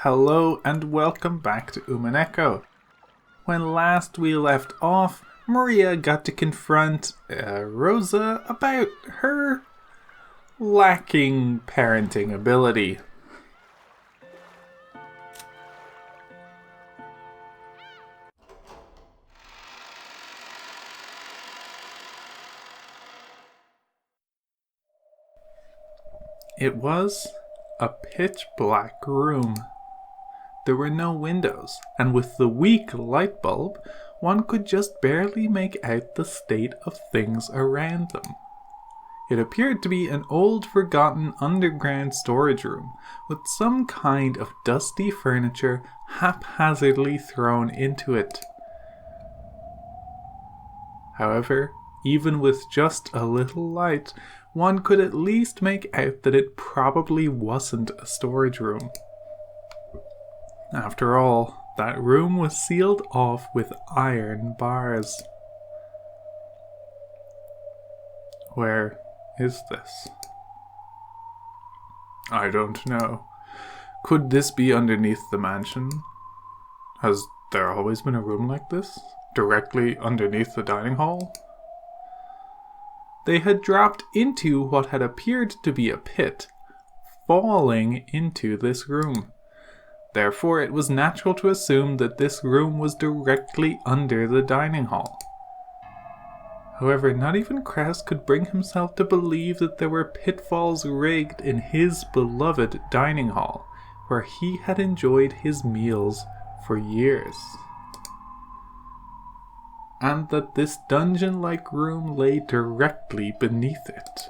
Hello and welcome back to Umineko. When last we left off, Maria got to confront Rosa about her lacking parenting ability. It was a pitch-black room. There were no windows, and with the weak light bulb, one could just barely make out the state of things around them. It appeared to be an old, forgotten underground storage room, with some kind of dusty furniture haphazardly thrown into it. However, even with just a little light, one could at least make out that it probably wasn't a storage room. After all, that room was sealed off with iron bars. Where is this? I don't know. Could this be underneath the mansion? Has there always been a room like this? Directly underneath the dining hall? They had dropped into what had appeared to be a pit, falling into this room. Therefore, it was natural to assume that this room was directly under the dining hall. However, not even Kraus could bring himself to believe that there were pitfalls rigged in his beloved dining hall, where he had enjoyed his meals for years. And that this dungeon-like room lay directly beneath it.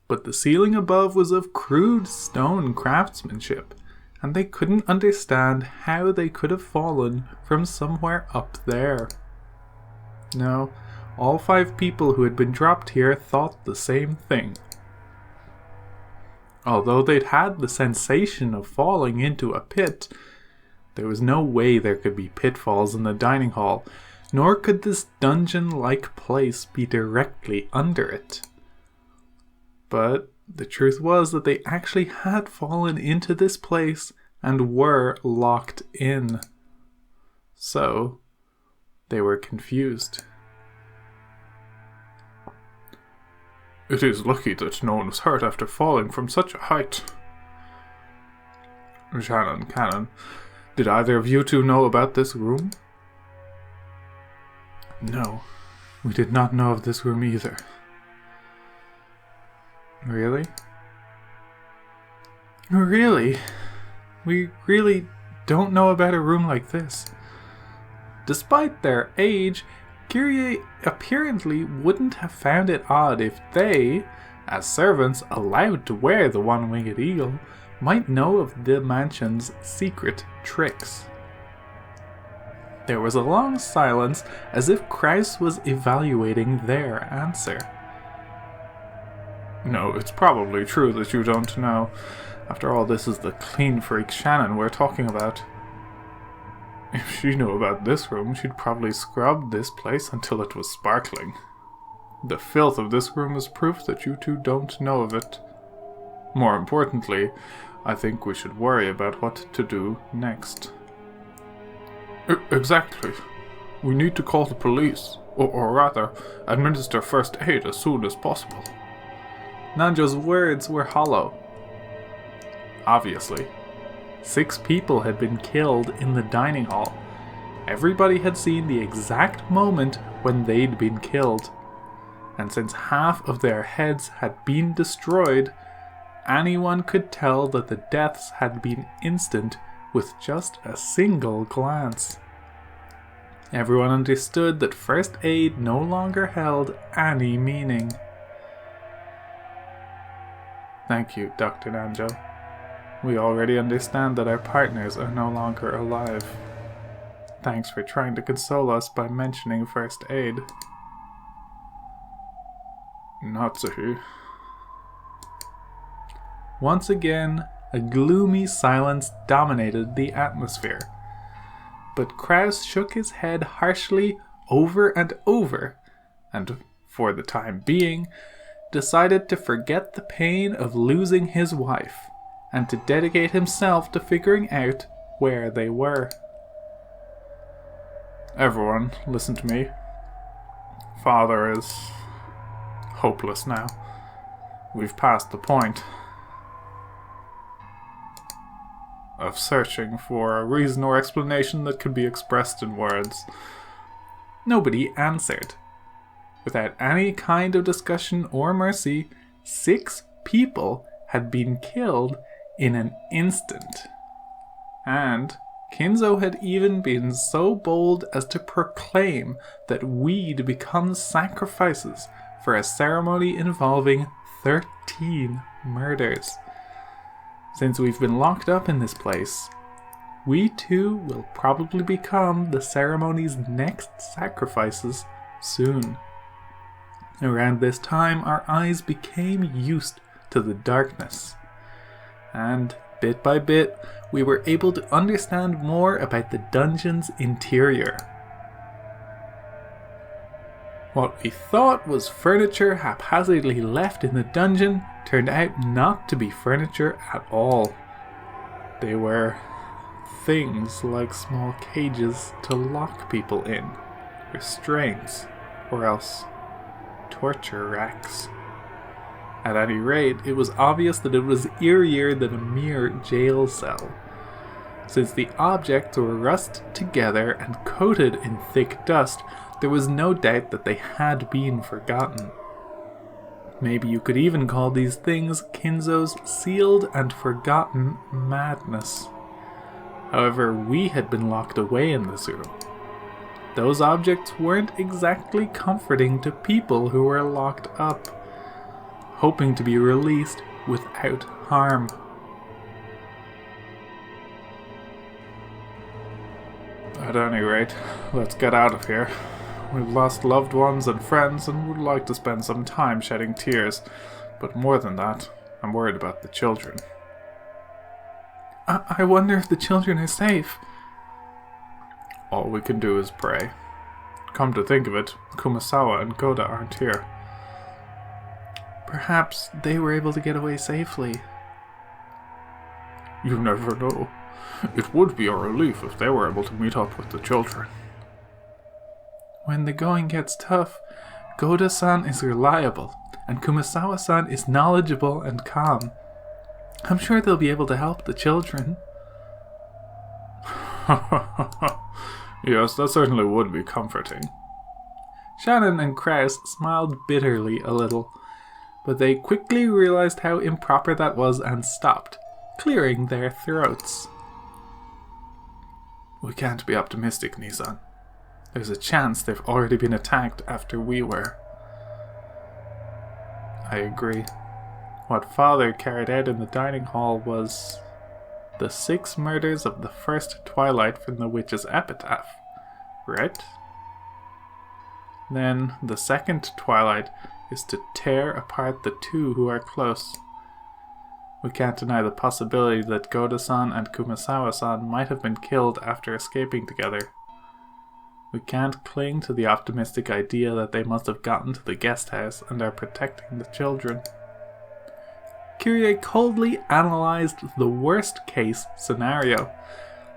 But the ceiling above was of crude stone craftsmanship, and they couldn't understand how they could have fallen from somewhere up there. No, all 5 people who had been dropped here thought the same thing. Although they'd had the sensation of falling into a pit, there was no way there could be pitfalls in the dining hall, nor could this dungeon-like place be directly under it. But the truth was that they actually had fallen into this place and were locked in. So, they were confused. It is lucky that no one was hurt after falling from such a height. Shannon, Cannon, did either of you two know about this room? No, we did not know of this room either. Really? Really? We really don't know about a room like this. Despite their age, Kyrie apparently wouldn't have found it odd if they, as servants allowed to wear the one-winged eagle, might know of the mansion's secret tricks. There was a long silence, as if Kraus was evaluating their answer. No, it's probably true that you don't know. After all, this is the clean freak Shannon we're talking about. If she knew about this room, she'd probably scrub this place until it was sparkling. The filth of this room is proof that you two don't know of it. More importantly, I think we should worry about what to do next. Exactly. We need to call the police, or rather, administer first aid as soon as possible. Nanjo's words were hollow. Obviously, 6 people had been killed in the dining hall. Everybody had seen the exact moment when they'd been killed. And since half of their heads had been destroyed, anyone could tell that the deaths had been instant with just a single glance. Everyone understood that first aid no longer held any meaning. Thank you, Dr. Nanjo. We already understand that our partners are no longer alive. Thanks for trying to console us by mentioning first aid. Natsuhi. Once again, a gloomy silence dominated the atmosphere. But Kraus shook his head harshly over and over, and, for the time being, decided to forget the pain of losing his wife, and to dedicate himself to figuring out where they were. Everyone, listen to me. Father is hopeless now. We've passed the point of searching for a reason or explanation that could be expressed in words. Nobody answered. Without any kind of discussion or mercy, 6 people had been killed in an instant. And Kinzo had even been so bold as to proclaim that we'd become sacrifices for a ceremony involving 13 murders. Since we've been locked up in this place, we too will probably become the ceremony's next sacrifices soon. Around this time, our eyes became used to the darkness, and bit by bit, we were able to understand more about the dungeon's interior. What we thought was furniture haphazardly left in the dungeon turned out not to be furniture at all. They were things like small cages to lock people in, restraints, or else torture racks. At any rate, it was obvious that it was eerier than a mere jail cell, since the objects were rusted together and coated in thick dust. There was no doubt that they had been forgotten. Maybe you could even call these things Kinzo's sealed and forgotten madness. However, we had been locked away in this room. Those objects weren't exactly comforting to people who were locked up, hoping to be released without harm. At any rate, let's get out of here. We've lost loved ones and friends and would like to spend some time shedding tears, but more than that, I'm worried about the children. I wonder if the children are safe. All we can do is pray. Come to think of it, Kumasawa and Goda aren't here. Perhaps they were able to get away safely. You never know. It would be a relief if they were able to meet up with the children. When the going gets tough, Goda-san is reliable, and Kumasawa-san is knowledgeable and calm. I'm sure they'll be able to help the children. Yes, that certainly would be comforting. Shannon and Kraus smiled bitterly a little, but they quickly realized how improper that was and stopped, clearing their throats. We can't be optimistic, Nisan. There's a chance they've already been attacked after we were. I agree. What Father carried out in the dining hall was the 6 murders of the first twilight from the witch's epitaph, right? Then the second twilight is to tear apart the 2 who are close. We can't deny the possibility that Goda-san and Kumasawa-san might have been killed after escaping together. We can't cling to the optimistic idea that they must have gotten to the guest house and are protecting the children. Kyrie coldly analysed the worst case scenario.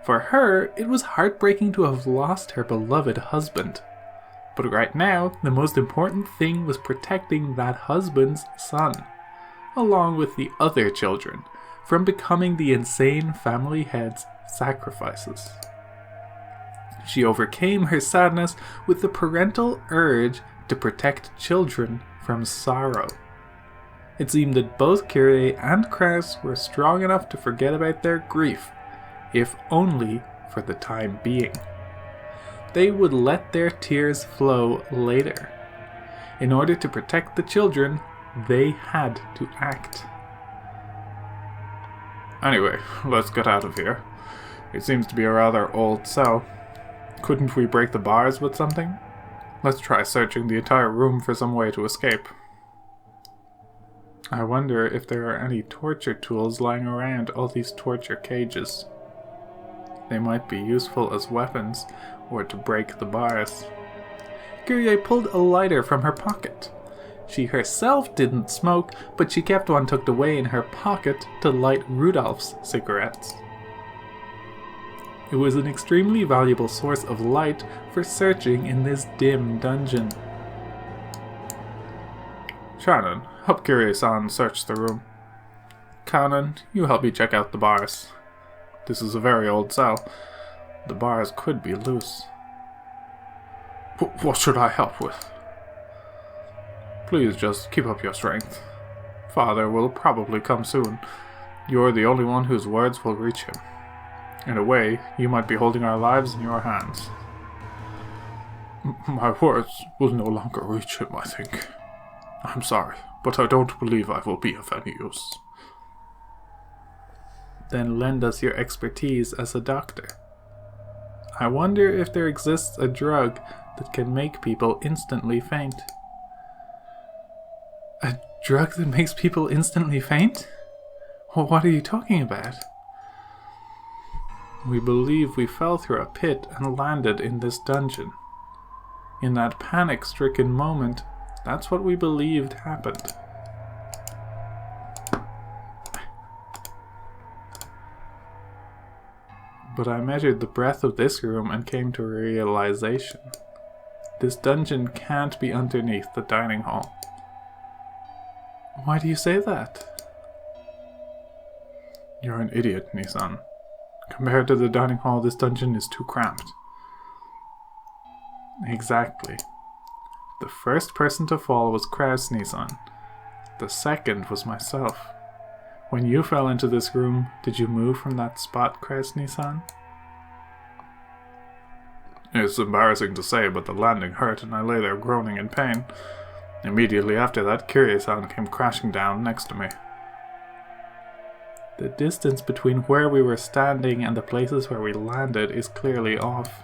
For her, it was heartbreaking to have lost her beloved husband. But right now, the most important thing was protecting that husband's son, along with the other children, from becoming the insane family head's sacrifices. She overcame her sadness with the parental urge to protect children from sorrow. It seemed that both Kyrie and Kraus were strong enough to forget about their grief, if only for the time being. They would let their tears flow later. In order to protect the children, they had to act. Anyway, let's get out of here. It seems to be a rather old cell. Couldn't we break the bars with something? Let's try searching the entire room for some way to escape. I wonder if there are any torture tools lying around all these torture cages. They might be useful as weapons, or to break the bars. Kyrie pulled a lighter from her pocket. She herself didn't smoke, but she kept one tucked away in her pocket to light Rudolph's cigarettes. It was an extremely valuable source of light for searching in this dim dungeon. Shannon, help Kirie-san search the room. Kanan, you help me check out the bars. This is a very old cell. The bars could be loose. What should I help with? Please just keep up your strength. Father will probably come soon. You're the only one whose words will reach him. In a way, you might be holding our lives in your hands. My words will no longer reach him, I think. I'm sorry, but I don't believe I will be of any use. Then lend us your expertise as a doctor. I wonder if there exists a drug that can make people instantly faint. A drug that makes people instantly faint? Well, what are you talking about? We believe we fell through a pit and landed in this dungeon. In that panic-stricken moment, that's what we believed happened. But I measured the breadth of this room and came to a realization. This dungeon can't be underneath the dining hall. Why do you say that? You're an idiot, Nissan. Compared to the dining hall, this dungeon is too cramped. Exactly. The first person to fall was Kraus Nissan. The second was myself. When you fell into this room, did you move from that spot, Kraus Nissan? It's embarrassing to say, but the landing hurt and I lay there groaning in pain. Immediately after that, Kirie-san came crashing down next to me. The distance between where we were standing and the places where we landed is clearly off.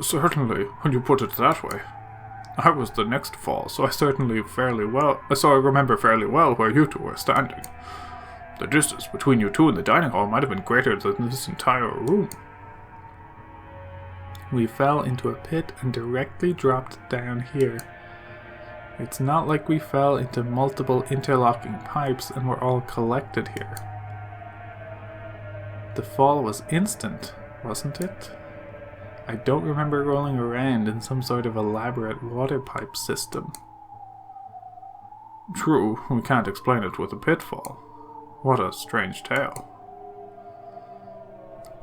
Certainly, when you put it that way. I was the next to fall, so I remember fairly well where you two were standing. The distance between you two and the dining hall might have been greater than this entire room. We fell into a pit and directly dropped down here. It's not like we fell into multiple interlocking pipes and were all collected here. The fall was instant, wasn't it? I don't remember rolling around in some sort of elaborate water pipe system. True, we can't explain it with a pitfall. What a strange tale.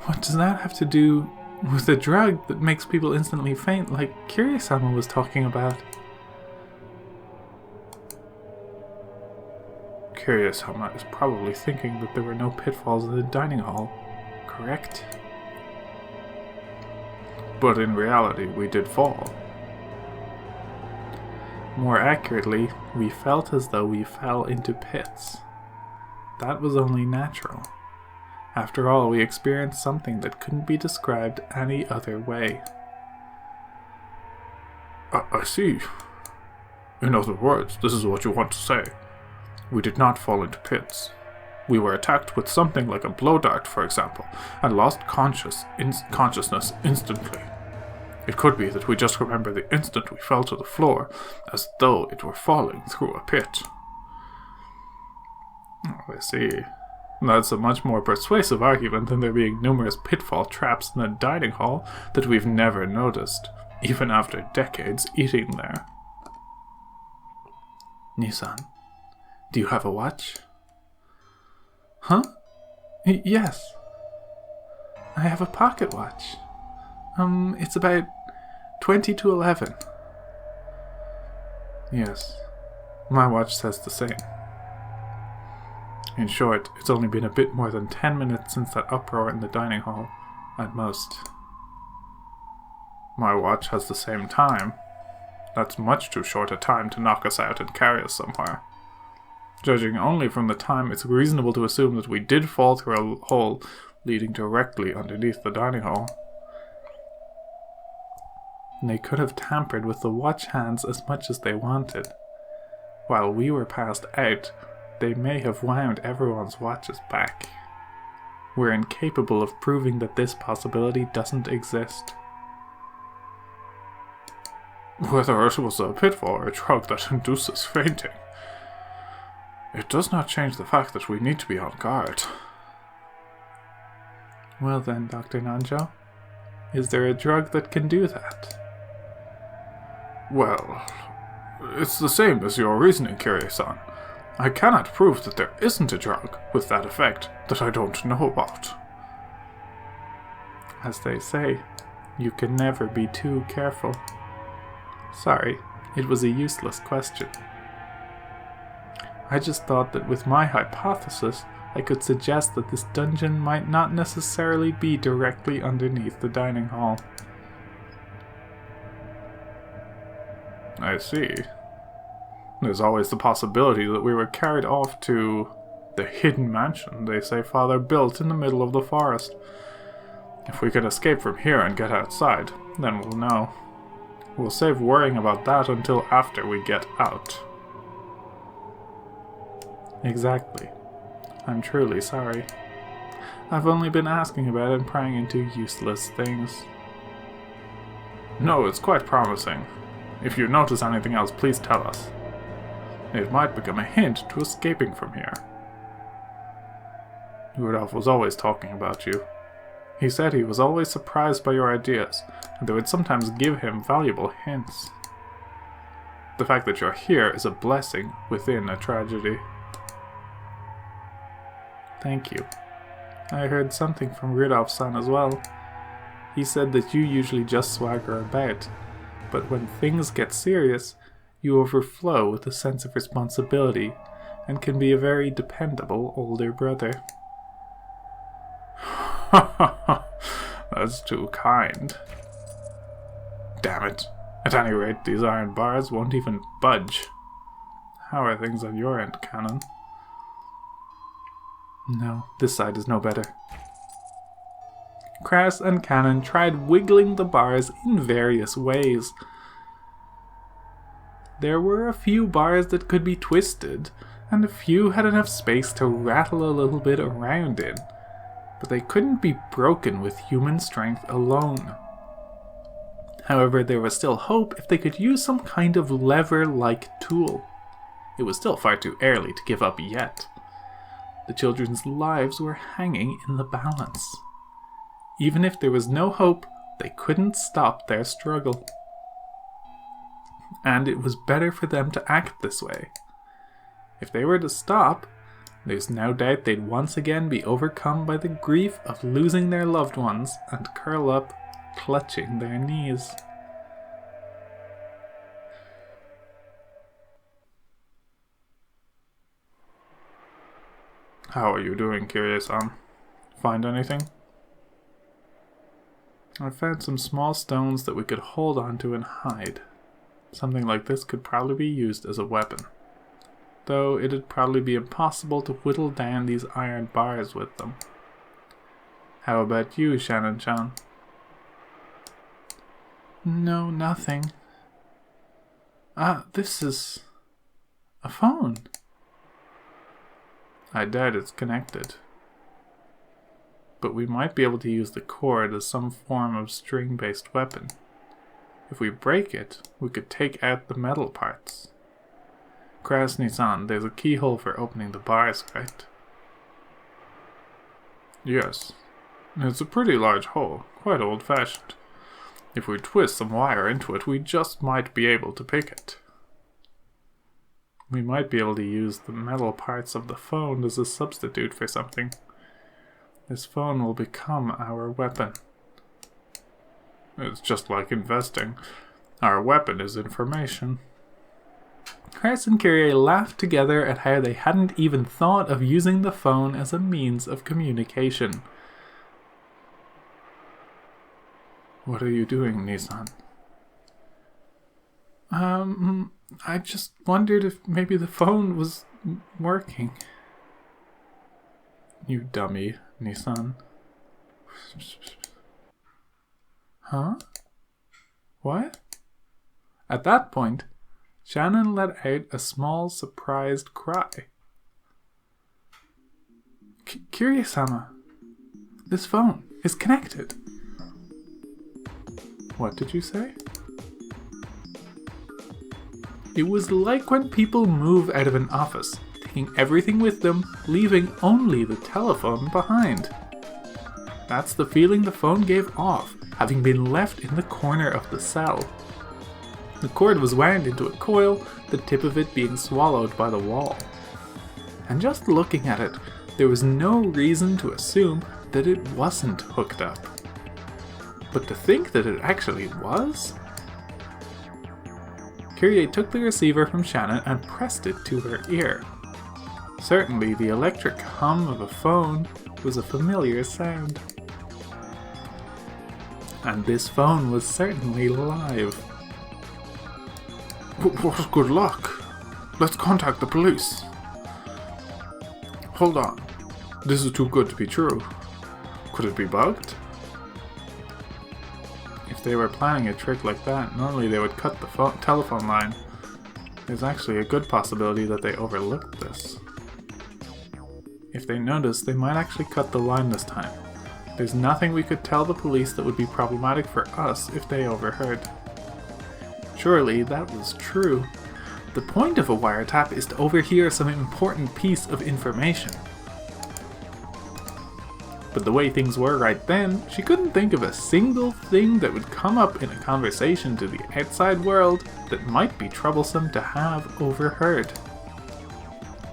What does that have to do with a drug that makes people instantly faint like Kirie-sama was talking about? Kirie-sama is probably thinking that there were no pitfalls in the dining hall, correct? But in reality, we did fall. More accurately, we felt as though we fell into pits. That was only natural. After all, we experienced something that couldn't be described any other way. I see. In other words, this is what you want to say. We did not fall into pits. We were attacked with something like a blow dart, for example, and lost consciousness instantly. It could be that we just remember the instant we fell to the floor, as though it were falling through a pit. Oh, I see. That's a much more persuasive argument than there being numerous pitfall traps in the dining hall that we've never noticed, even after decades eating there. Nissan, do you have a watch? Huh? Yes. I have a pocket watch. It's about 20 to 11. Yes. My watch says the same. In short, it's only been a bit more than 10 minutes since that uproar in the dining hall, at most. My watch has the same time. That's much too short a time to knock us out and carry us somewhere. Judging only from the time, it's reasonable to assume that we did fall through a hole leading directly underneath the dining hall. And they could have tampered with the watch hands as much as they wanted. While we were passed out, they may have wound everyone's watches back. We're incapable of proving that this possibility doesn't exist. whether it was a pitfall or a drug that induces fainting. It does not change the fact that we need to be on guard. Well then, Dr. Nanjo, is there a drug that can do that? Well, it's the same as your reasoning, Kirie-san. I cannot prove that there isn't a drug with that effect that I don't know about. As they say, you can never be too careful. Sorry, it was a useless question. I just thought that with my hypothesis, I could suggest that this dungeon might not necessarily be directly underneath the dining hall. I see. There's always the possibility that we were carried off to the hidden mansion they say Father built in the middle of the forest. If we can escape from here and get outside, then we'll know. We'll save worrying about that until after we get out. Exactly. I'm truly sorry. I've only been asking about and prying into useless things. No, it's quite promising. If you notice anything else, please tell us. It might become a hint to escaping from here. Rudolph was always talking about you. He said he was always surprised by your ideas, and they would sometimes give him valuable hints. The fact that you're here is a blessing within a tragedy. Thank you. I heard something from Rudolph's-san as well. He said that you usually just swagger about, but when things get serious, you overflow with a sense of responsibility and can be a very dependable older brother. That's too kind. Damn it. At any rate, these iron bars won't even budge. How are things on your end, Canon? No, this side is no better. Crass and Canon tried wiggling the bars in various ways. There were a few bars that could be twisted, and a few had enough space to rattle a little bit around in, but they couldn't be broken with human strength alone. However, there was still hope if they could use some kind of lever-like tool. It was still far too early to give up yet. The children's lives were hanging in the balance. Even if there was no hope, they couldn't stop their struggle. And it was better for them to act this way. If they were to stop, there's no doubt they'd once again be overcome by the grief of losing their loved ones and curl up, clutching their knees. How are you doing, Kirie-san? Find anything? I found some small stones that we could hold onto and hide. Something like this could probably be used as a weapon. Though it'd probably be impossible to whittle down these iron bars with them. How about you, Shannon-chan? No, nothing. This is a phone. I doubt it's connected. But we might be able to use the cord as some form of string-based weapon. If we break it, we could take out the metal parts. Krasny-san, there's a keyhole for opening the bars, right? Yes. It's a pretty large hole, quite old-fashioned. If we twist some wire into it, we just might be able to pick it. We might be able to use the metal parts of the phone as a substitute for something. This phone will become our weapon. It's just like investing. Our weapon is information. Chris and Kyrie laughed together at how they hadn't even thought of using the phone as a means of communication. What are you doing, Nissan? I just wondered if maybe the phone was working. You dummy, Nissan. Huh? What? At that point, Shannon let out a small, surprised cry. Kiryu-sama, this phone is connected. What did you say? It was like when people move out of an office, taking everything with them, leaving only the telephone behind. That's the feeling the phone gave off, having been left in the corner of the cell. The cord was wound into a coil, the tip of it being swallowed by the wall. And just looking at it, there was no reason to assume that it wasn't hooked up. But to think that it actually was? Kyrie took the receiver from Shannon and pressed it to her ear. Certainly the electric hum of a phone was a familiar sound. And this phone was certainly live. What good luck. Let's contact the police. Hold on. This is too good to be true. Could it be bugged? If they were planning a trick like that, normally they would cut the telephone line. There's actually a good possibility that they overlooked this. If they noticed, they might actually cut the line this time. There's nothing we could tell the police that would be problematic for us if they overheard. Surely that was true. The point of a wiretap is to overhear some important piece of information. But the way things were right then, she couldn't think of a single thing that would come up in a conversation to the outside world that might be troublesome to have overheard.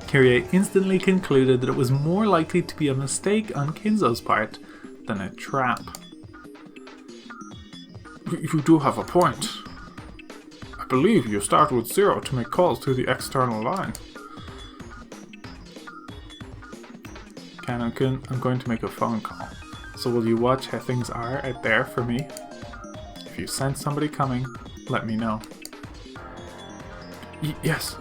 Kyrie instantly concluded that it was more likely to be a mistake on Kinzo's part than a trap. You do have a point. I believe you start with 0 to make calls to the external line. Canon-kun, I'm going to make a phone call. So will you watch how things are out there for me? If you sense somebody coming, let me know. Yes.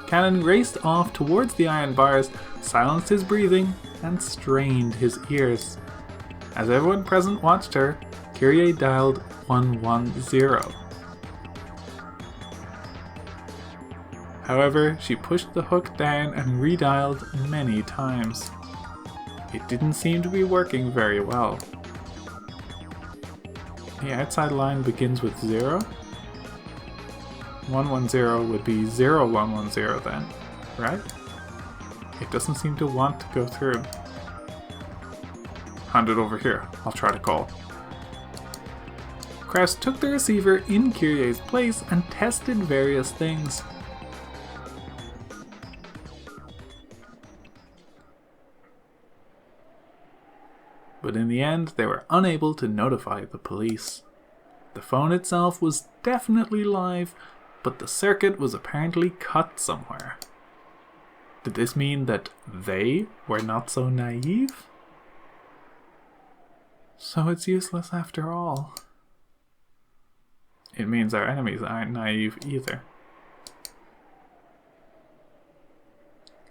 Cannon raced off towards the iron bars, silenced his breathing, and strained his ears. As everyone present watched her, Kyrie dialed 110. However, she pushed the hook down and redialed many times. It didn't seem to be working very well. The outside line begins with 0. 110 would be 0110 then, right? It doesn't seem to want to go through. Hand it over here. I'll try to call. Kraus took the receiver in Kyrie's place and tested various things. But in the end, they were unable to notify the police. The phone itself was definitely live, but the circuit was apparently cut somewhere. Did this mean that they were not so naive? So it's useless after all. It means our enemies aren't naive either.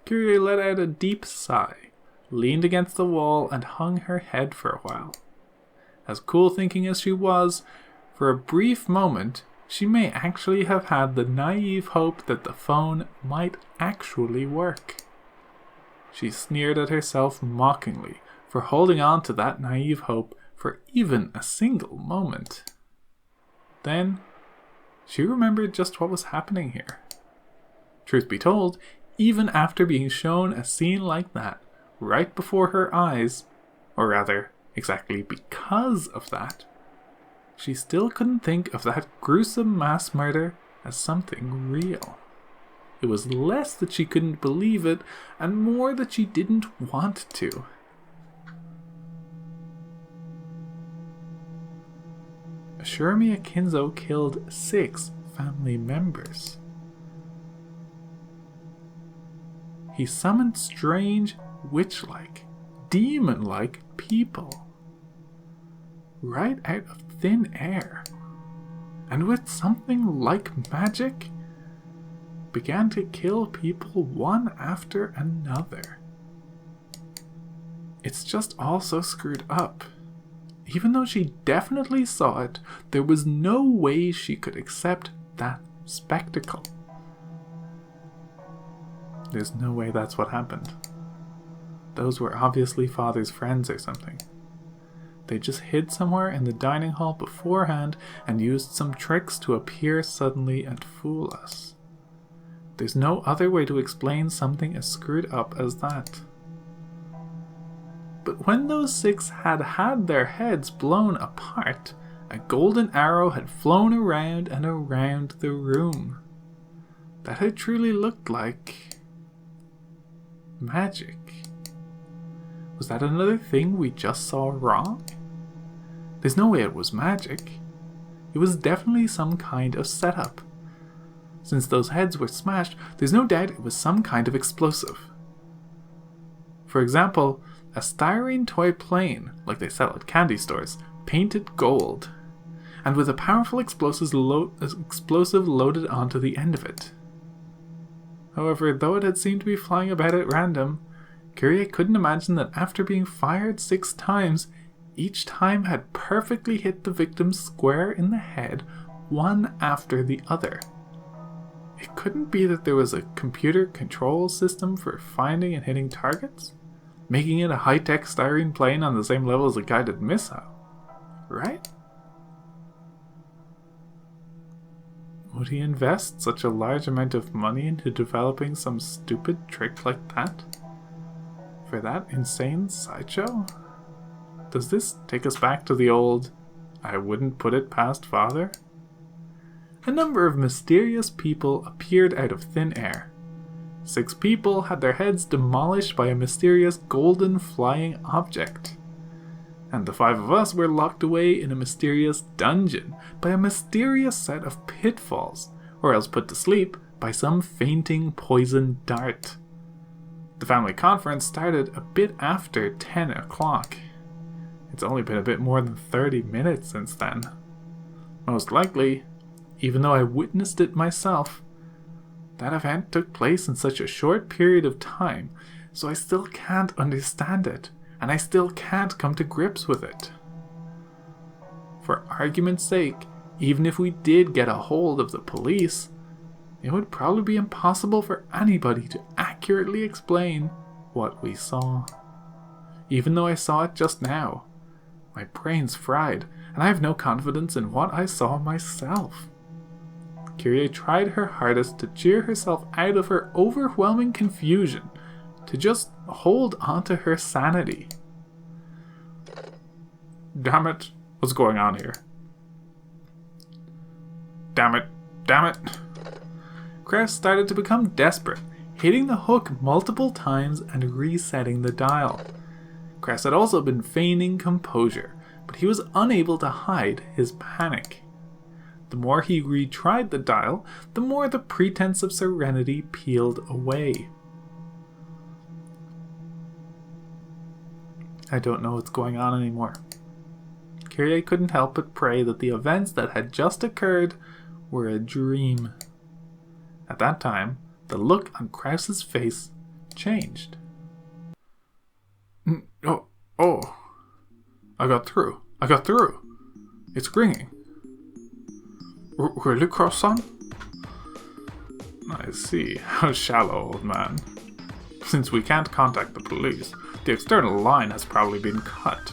Kyrie let out a deep sigh, leaned against the wall, and hung her head for a while. As cool thinking as she was, for a brief moment, she may actually have had the naive hope that the phone might actually work. She sneered at herself mockingly for holding on to that naive hope for even a single moment. Then, she remembered just what was happening here. Truth be told, even after being shown a scene like that right before her eyes, or rather, exactly because of that, she still couldn't think of that gruesome mass murder as something real. It was less that she couldn't believe it, and more that she didn't want to. Shiremiya Kinzo killed 6 family members. He summoned strange, witch-like, demon-like people. Right out of thin air. And with something like magic, began to kill people one after another. It's just all so screwed up. Even though she definitely saw it, there was no way she could accept that spectacle. There's no way that's what happened. Those were obviously father's friends or something. They just hid somewhere in the dining hall beforehand and used some tricks to appear suddenly and fool us. There's no other way to explain something as screwed up as that. But when those 6 had had their heads blown apart, a golden arrow had flown around and around the room. That had truly looked like magic. Was that another thing we just saw wrong? There's no way it was magic. It was definitely some kind of setup. Since those heads were smashed, there's no doubt it was some kind of explosive. For example, a styrene toy plane, like they sell at candy stores, painted gold, and with a powerful explosive loaded onto the end of it. However, though it had seemed to be flying about at random, Kyrie couldn't imagine that after being fired 6 times, each time had perfectly hit the victim square in the head, one after the other. It couldn't be that there was a computer control system for finding and hitting targets, making it a high-tech styrene plane on the same level as a guided missile, right? Would he invest such a large amount of money into developing some stupid trick like that? For that insane sideshow? Does this take us back to the old, I wouldn't put it past father? A number of mysterious people appeared out of thin air. 6 people had their heads demolished by a mysterious golden flying object. And the 5 of us were locked away in a mysterious dungeon by a mysterious set of pitfalls, or else put to sleep by some fainting poison dart. The family conference started a bit after 10 o'clock. It's only been a bit more than 30 minutes since then. Most likely, even though I witnessed it myself, that event took place in such a short period of time, so I still can't understand it, and I still can't come to grips with it. For argument's sake, even if we did get a hold of the police, it would probably be impossible for anybody to accurately explain what we saw. Even though I saw it just now, my brain's fried, and I have no confidence in what I saw myself. Kyrie tried her hardest to cheer herself out of her overwhelming confusion, to just hold onto her sanity. Damn it, what's going on here? Damn it, damn it. Krauss started to become desperate, hitting the hook multiple times and resetting the dial. Krauss had also been feigning composure, but he was unable to hide his panic. The more he retried the dial, the more the pretense of serenity peeled away. I don't know what's going on anymore. Kyrie couldn't help but pray that the events that had just occurred were a dream. At that time, the look on Krauss's face changed. Oh, I got through. It's ringing. Really, Cross-san? I see. How shallow, old man. Since we can't contact the police, the external line has probably been cut,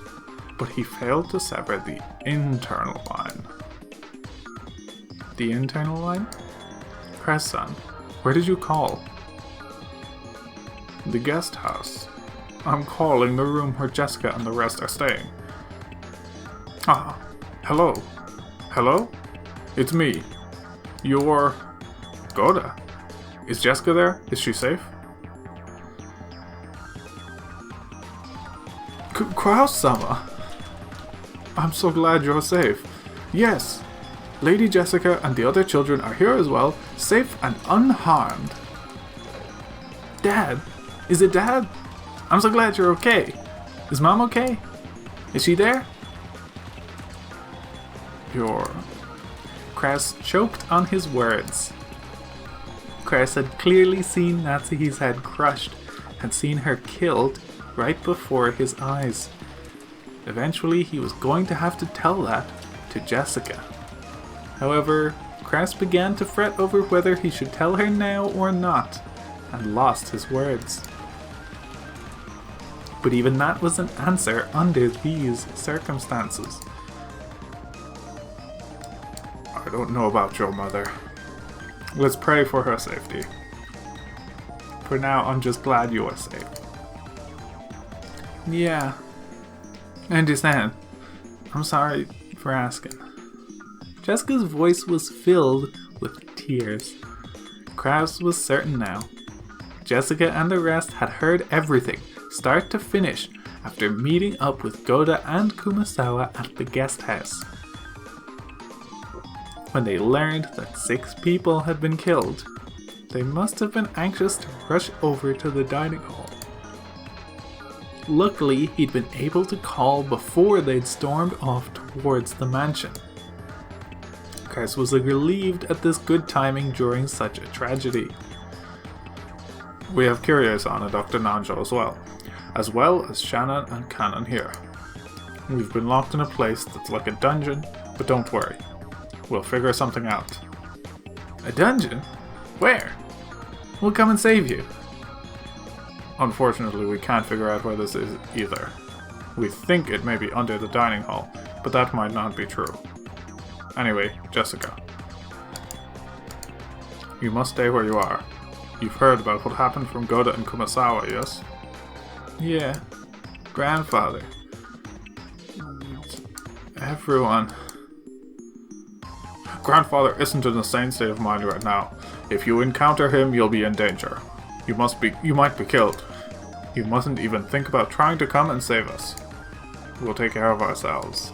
but he failed to sever the internal line. The internal line? Krauss-san, where did you call? The guest house. I'm calling the room where Jessica and the rest are staying. Ah, hello? Hello? It's me. You're... Goda. Is Jessica there? Is she safe? Kraus-sama! I'm so glad you're safe. Yes, Lady Jessica and the other children are here as well, safe and unharmed. Dad? Is it Dad? I'm so glad you're okay. Is Mom okay? Is she there? Krauss choked on his words. Krauss had clearly seen Natsuhi's head crushed, had seen her killed right before his eyes. Eventually he was going to have to tell that to Jessica. However, Krauss began to fret over whether he should tell her now or not, and lost his words. but even that was an answer under these circumstances. I don't know about your mother. Let's pray for her safety. For now, I'm just glad you are safe. Yeah, I understand. I'm sorry for asking. Jessica's voice was filled with tears. Krause was certain now. Jessica and the rest had heard everything, start to finish, after meeting up with Goda and Kumasawa at the guest house. When they learned that 6 people had been killed, they must have been anxious to rush over to the dining hall. Luckily, he'd been able to call before they'd stormed off towards the mansion. Krause was relieved at this good timing during such a tragedy. We have Kiryu-san and Dr. Nanjo as well as Shannon and Kanon here. We've been locked in a place that's like a dungeon, but don't worry. We'll figure something out. A dungeon? Where? We'll come and save you. Unfortunately, we can't figure out where this is either. We think it may be under the dining hall, but that might not be true. Anyway, Jessica. You must stay where you are. You've heard about what happened from Goda and Kumasawa, yes? Yeah. Grandfather. Everyone. Grandfather isn't in a sane state of mind right now. If you encounter him, you'll be in danger. You might be killed. You mustn't even think about trying to come and save us. We'll take care of ourselves.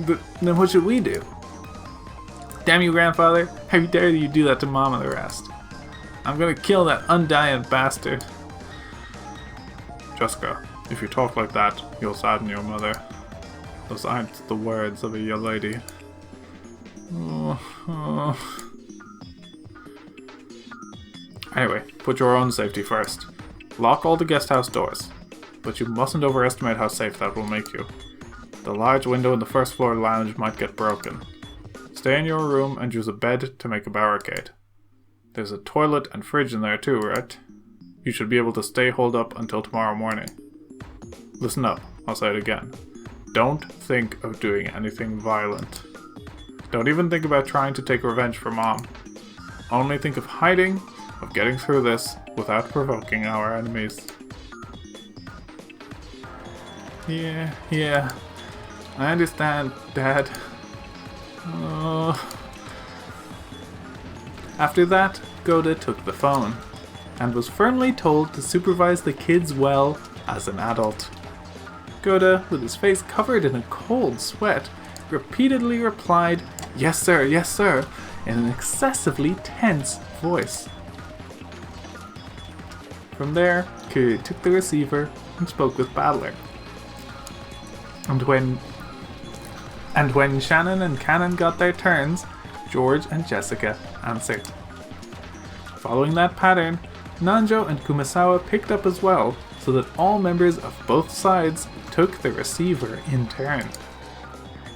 But then what should we do? Damn you, Grandfather. How dare you do that to Mom and the rest? I'm gonna kill that undying bastard. Jessica, if you talk like that, you'll sadden your mother. Those aren't the words of a young lady. Anyway, put your own safety first. Lock all the guest house doors, but you mustn't overestimate how safe that will make you. The large window in the first floor lounge might get broken. Stay in your room and use a bed to make a barricade. There's a toilet and fridge in there too, right? You should be able to stay holed up until tomorrow morning. Listen up, I'll say it again. Don't think of doing anything violent. Don't even think about trying to take revenge for Mom. Only think of hiding, of getting through this without provoking our enemies. Yeah. I understand, Dad. After that, Goda took the phone, and was firmly told to supervise the kids well as an adult. Goda, with his face covered in a cold sweat, repeatedly replied, yes sir, in an excessively tense voice. From there, Kiryu took the receiver and spoke with Battler. And when Shannon and Kanon got their turns, George and Jessica answered. Following that pattern, Nanjo and Kumasawa picked up as well, so that all members of both sides took the receiver in turn,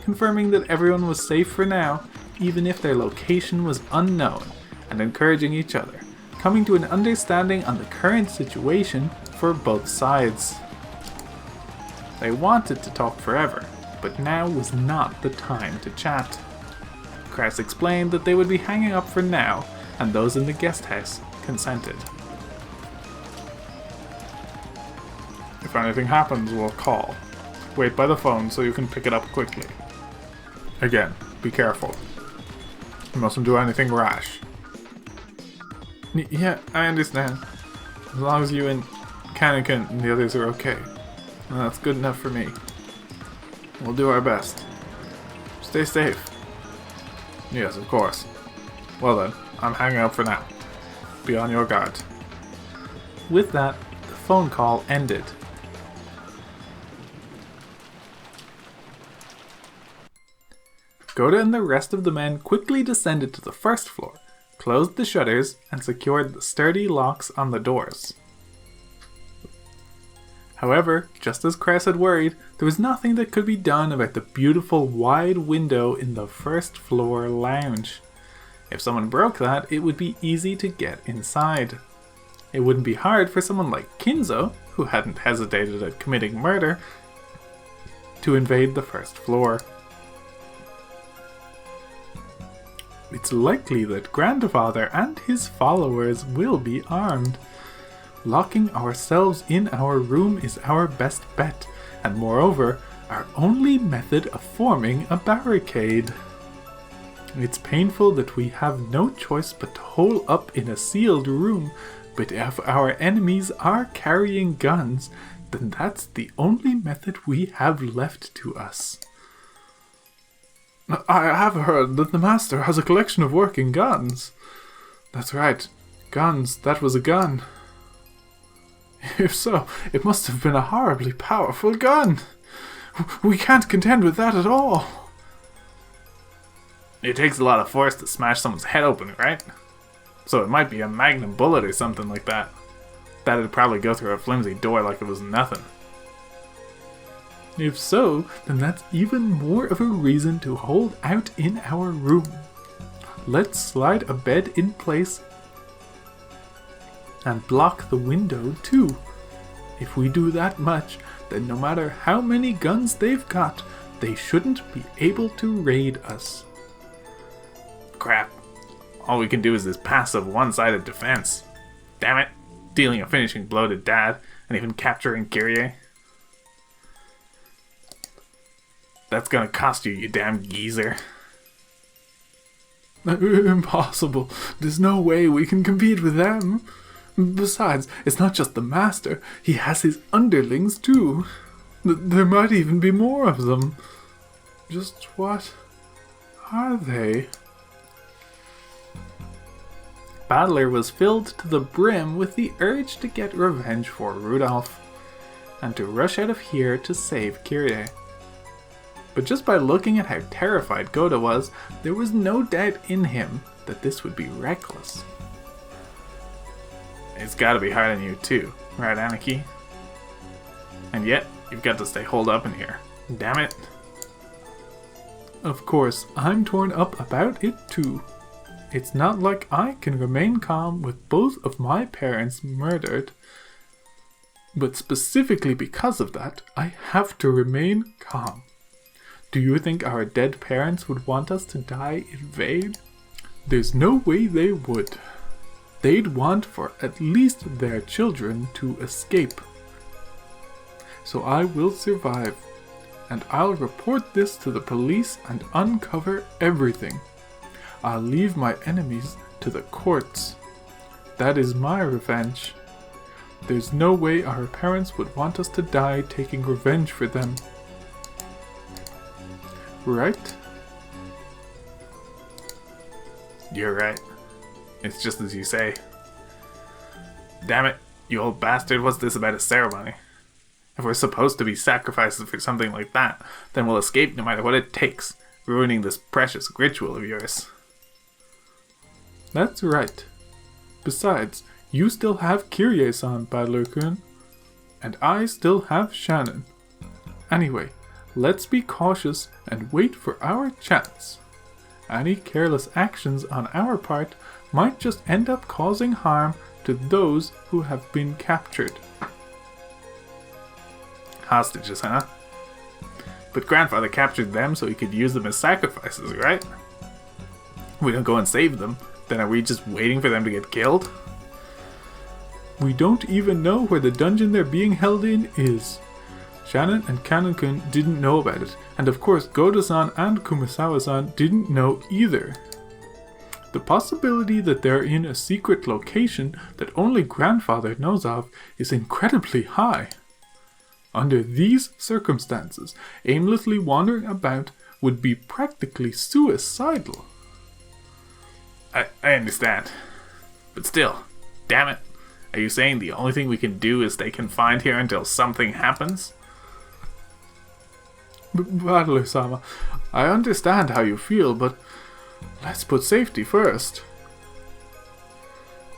confirming that everyone was safe for now, even if their location was unknown, and encouraging each other, coming to an understanding on the current situation for both sides. They wanted to talk forever, but now was not the time to chat. Krause explained that they would be hanging up for now, and those in the guest house consented. If anything happens, we'll call. Wait by the phone so you can pick it up quickly. Again, be careful. You mustn't do anything rash. Yeah, I understand. As long as you and Kaneki and the others are okay. Well, that's good enough for me. We'll do our best. Stay safe. Yes, of course. Well then, I'm hanging up for now. Be on your guard. With that, the phone call ended. Goda and the rest of the men quickly descended to the first floor, closed the shutters, and secured the sturdy locks on the doors. However, just as Krause had worried, there was nothing that could be done about the beautiful wide window in the first floor lounge. If someone broke that, it would be easy to get inside. It wouldn't be hard for someone like Kinzo, who hadn't hesitated at committing murder, to invade the first floor. It's likely that Grandfather and his followers will be armed. Locking ourselves in our room is our best bet, and moreover, our only method of forming a barricade. It's painful that we have no choice but to hole up in a sealed room, but if our enemies are carrying guns, then that's the only method we have left to us. I have heard that the Master has a collection of working guns. That's right. Guns. That was a gun. If so, it must have been a horribly powerful gun. We can't contend with that at all. It takes a lot of force to smash someone's head open, right? So it might be a magnum bullet or something like that. That'd probably go through a flimsy door like it was nothing. If so, then that's even more of a reason to hold out in our room. Let's slide a bed in place and block the window too. If we do that much, then no matter how many guns they've got, they shouldn't be able to raid us. Crap. All we can do is this passive one-sided defense. Damn it. Dealing a finishing blow to Dad and even capturing Kyrie. That's gonna cost you, you damn geezer. Impossible. There's no way we can compete with them. Besides, it's not just the Master. He has his underlings too. There might even be more of them. Just what are they? Battler was filled to the brim with the urge to get revenge for Rudolph, and to rush out of here to save Kyrie. But just by looking at how terrified Goda was, there was no doubt in him that this would be reckless. It's gotta be hard on you too, right, Aniki? And yet, you've got to stay holed up in here. Damn it. Of course, I'm torn up about it too. It's not like I can remain calm with both of my parents murdered. But specifically because of that, I have to remain calm. Do you think our dead parents would want us to die in vain? There's no way they would. They'd want for at least their children to escape. So I will survive, and I'll report this to the police and uncover everything. I'll leave my enemies to the courts. That is my revenge. There's no way our parents would want us to die taking revenge for them. Right? You're right. It's just as you say. Damn it, you old bastard, what's this about a ceremony? If we're supposed to be sacrifices for something like that, then we'll escape no matter what it takes, ruining this precious ritual of yours. That's right. Besides, you still have Kyrie-san, Battler-kun, and I still have Shannon. Anyway, let's be cautious and wait for our chance. Any careless actions on our part might just end up causing harm to those who have been captured. Hostages, huh? But Grandfather captured them so he could use them as sacrifices, right? We don't go and save them, then are we just waiting for them to get killed? We don't even know where the dungeon they're being held in is. Shannon and Kanon-kun didn't know about it, and of course Goda-san and Kumasawa-san didn't know either. The possibility that they're in a secret location that only Grandfather knows of is incredibly high. Under these circumstances, aimlessly wandering about would be practically suicidal. I understand. But still, damn it. Are you saying the only thing we can do is stay confined here until something happens? Battler-sama, I understand how you feel, but let's put safety first.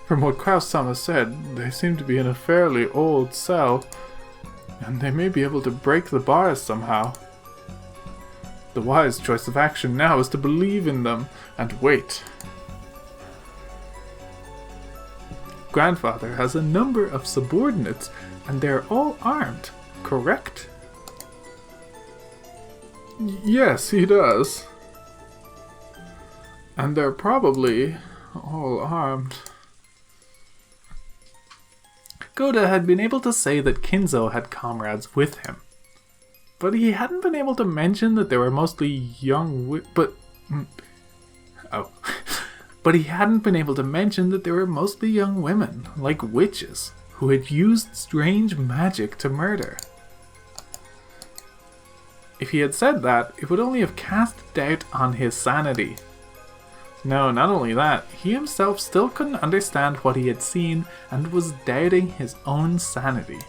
From what Kraus-sama said, they seem to be in a fairly old cell, and they may be able to break the bars somehow. The wise choice of action now is to believe in them and wait. grandfather has a number of subordinates, and they're all armed, correct? Yes, he does. And they're probably all armed. Goda had been able to say that Kinzo had comrades with him, but he hadn't been able to mention that they were mostly young but he hadn't been able to mention that they were mostly young women, like witches, who had used strange magic to murder. If he had said that, it would only have cast doubt on his sanity. No, not only that, he himself still couldn't understand what he had seen and was doubting his own sanity.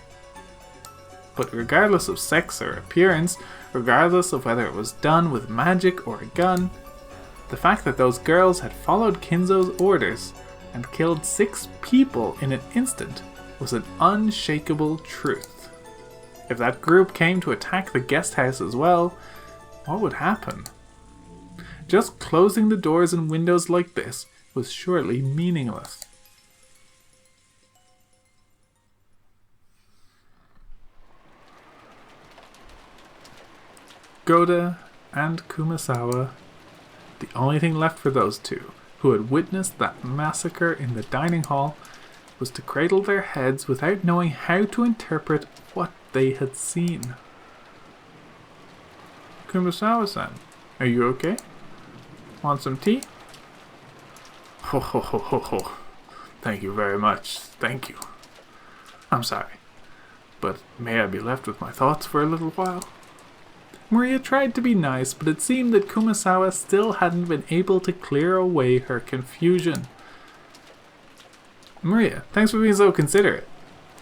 But regardless of sex or appearance, regardless of whether it was done with magic or a gun, the fact that those girls had followed Kinzo's orders and killed 6 people in an instant was an unshakable truth. If that group came to attack the guest house as well, what would happen? Just closing the doors and windows like this was surely meaningless. Goda and Kumasawa, the only thing left for those two, who had witnessed that massacre in the dining hall, was to cradle their heads without knowing how to interpret what they had seen. Kumasawa-san, are you okay? Want some tea? Ho ho ho ho ho. Thank you very much. Thank you. I'm sorry, but may I be left with my thoughts for a little while? Maria tried to be nice, but it seemed that Kumasawa still hadn't been able to clear away her confusion. Maria, thanks for being so considerate.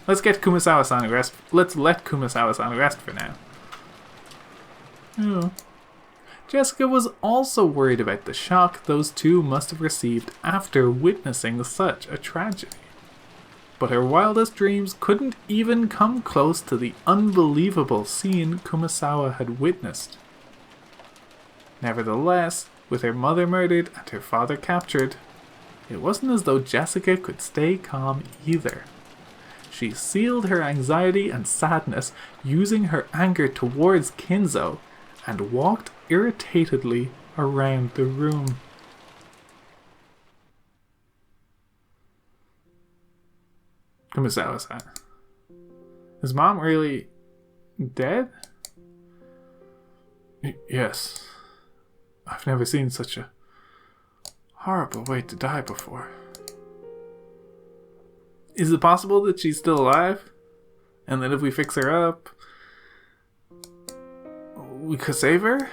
Let's let Kumasawa-san rest for now. Oh. Jessica was also worried about the shock those two must have received after witnessing such a tragedy. But her wildest dreams couldn't even come close to the unbelievable scene Kumasawa had witnessed. Nevertheless, with her mother murdered and her father captured, it wasn't as though Jessica could stay calm either. She sealed her anxiety and sadness using her anger towards Kinzo and walked irritatedly around the room. Kumasawa-san, is Mom really dead? Yes. I've never seen such a horrible way to die before. Is it possible that she's still alive? And that if we fix her up, we could save her?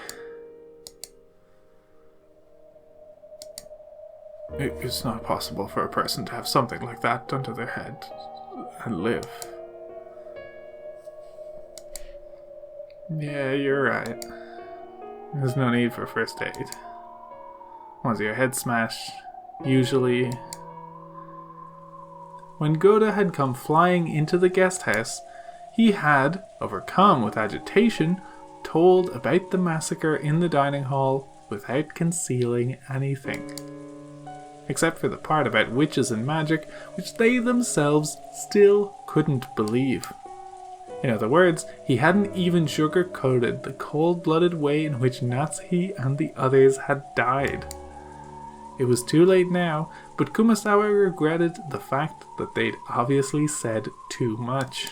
It's not possible for a person to have something like that done to their head and live. Yeah, you're right. There's no need for first aid. Once your head's smashed, usually... When Goda had come flying into the guest house, he had, overcome with agitation, told about the massacre in the dining hall without concealing anything. Except for the part about witches and magic, which they themselves still couldn't believe. In other words, he hadn't even sugar-coated the cold-blooded way in which Natsuhi and the others had died. It was too late now, but Kumasawa regretted the fact that they'd obviously said too much.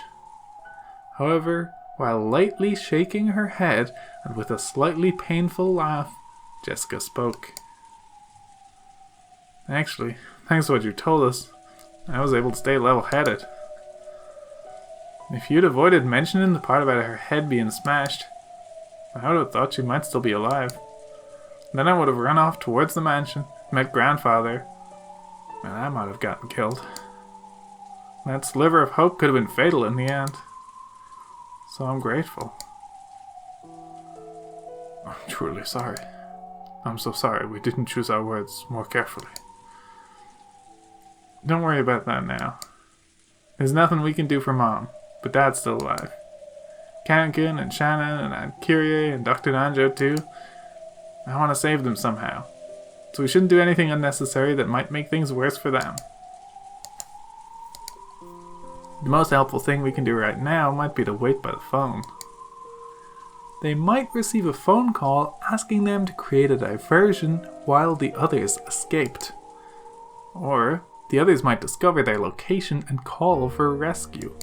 However, while lightly shaking her head and with a slightly painful laugh, Jessica spoke. Actually, thanks to what you told us, I was able to stay level-headed. If you'd avoided mentioning the part about her head being smashed, I would have thought she might still be alive. Then I would have run off towards the mansion, met Grandfather, and I might have gotten killed. That sliver of hope could have been fatal in the end. So I'm grateful. I'm truly sorry. I'm so sorry we didn't choose our words more carefully. Don't worry about that now. There's nothing we can do for Mom, but Dad's still alive. Kankin and Shannon and Aunt Kyrie and Dr. Nanjo too. I want to save them somehow. So we shouldn't do anything unnecessary that might make things worse for them. The most helpful thing we can do right now might be to wait by the phone. They might receive a phone call asking them to create a diversion while the others escaped. Or the others might discover their location and call for rescue.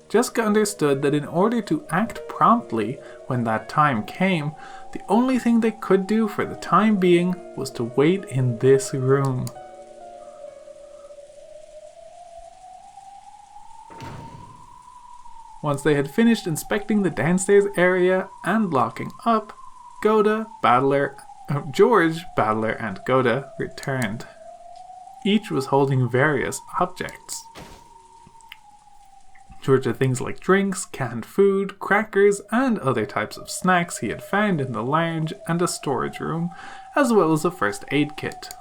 Jessica understood that in order to act promptly when that time came, the only thing they could do for the time being was to wait in this room. Once they had finished inspecting the downstairs area and locking up, George, Battler, and Goda returned. Each was holding various objects. George had things like drinks, canned food, crackers, and other types of snacks he had found in the lounge and a storage room, as well as a first aid kit.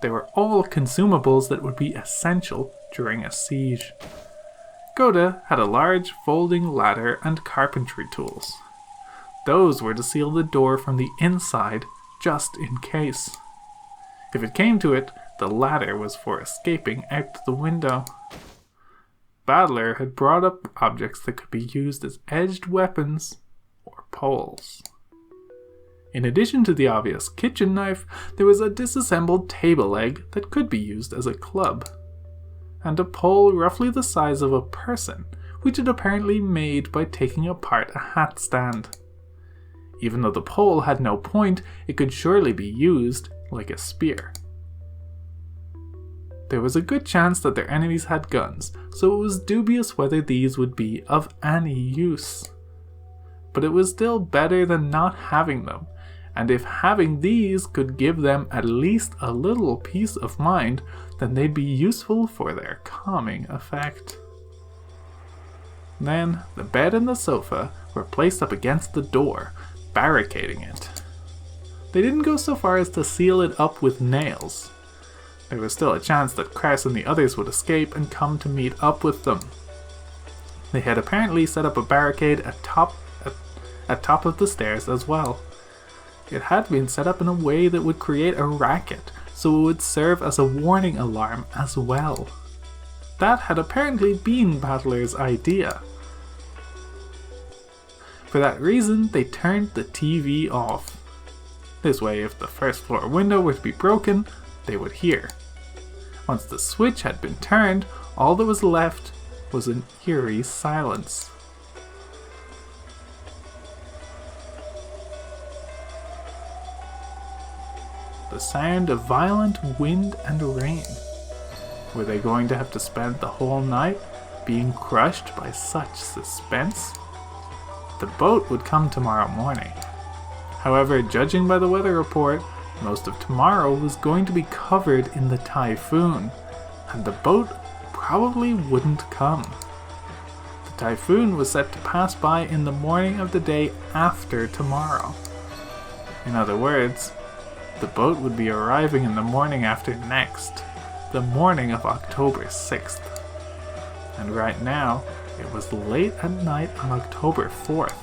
They were all consumables that would be essential during a siege. Goda had a large folding ladder and carpentry tools. Those were to seal the door from the inside, just in case. If it came to it, the ladder was for escaping out the window. Battler had brought up objects that could be used as edged weapons or poles. In addition to the obvious kitchen knife, there was a disassembled table leg that could be used as a club, and a pole roughly the size of a person, which it apparently made by taking apart a hat stand. Even though the pole had no point, it could surely be used like a spear. There was a good chance that their enemies had guns, so it was dubious whether these would be of any use. But it was still better than not having them, and if having these could give them at least a little peace of mind, then they'd be useful for their calming effect. Then, the bed and the sofa were placed up against the door, barricading it. They didn't go so far as to seal it up with nails. There was still a chance that Kraus and the others would escape and come to meet up with them. They had apparently set up a barricade at top of the stairs as well. It had been set up in a way that would create a racket, so it would serve as a warning alarm as well. That had apparently been Battler's idea. For that reason, they turned the TV off. This way, if the first floor window were to be broken, they would hear. Once the switch had been turned, all that was left was an eerie silence. The sound of violent wind and rain. Were they going to have to spend the whole night being crushed by such suspense? The boat would come tomorrow morning. However, judging by the weather report, most of tomorrow was going to be covered in the typhoon, and the boat probably wouldn't come. The typhoon was set to pass by in the morning of the day after tomorrow. In other words, the boat would be arriving in the morning after next, the morning of October 6th. And right now, it was late at night on October 4th.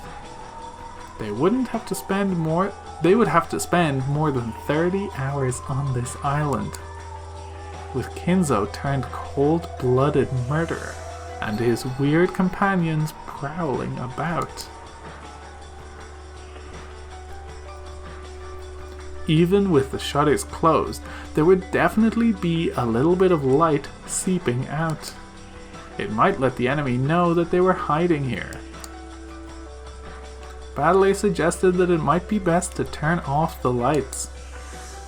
They would have to spend more than 30 hours on this island, with Kinzo turned cold-blooded murderer and his weird companions prowling about. Even with the shutters closed, there would definitely be a little bit of light seeping out. It might let the enemy know that they were hiding here. Battler suggested that it might be best to turn off the lights,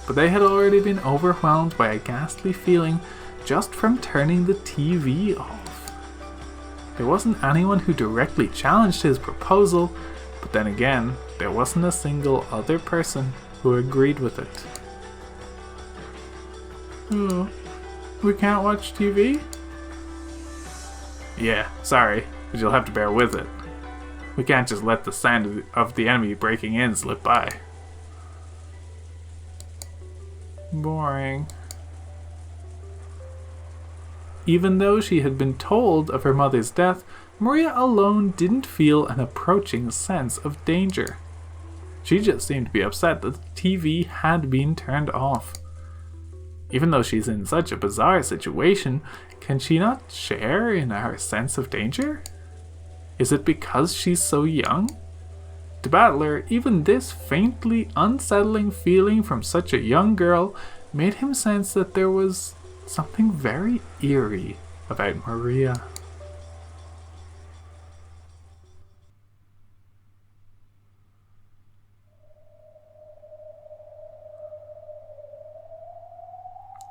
but they had already been overwhelmed by a ghastly feeling just from turning the TV off. There wasn't anyone who directly challenged his proposal, but then again, there wasn't a single other person who agreed with it. Oh, we can't watch TV? Yeah, sorry, but you'll have to bear with it. We can't just let the sound of the enemy breaking in slip by. Boring. Even though she had been told of her mother's death, Maria alone didn't feel an approaching sense of danger. She just seemed to be upset that the TV had been turned off. Even though she's in such a bizarre situation, can she not share in our sense of danger? Is it because she's so young? To Battler, even this faintly unsettling feeling from such a young girl made him sense that there was something very eerie about Maria.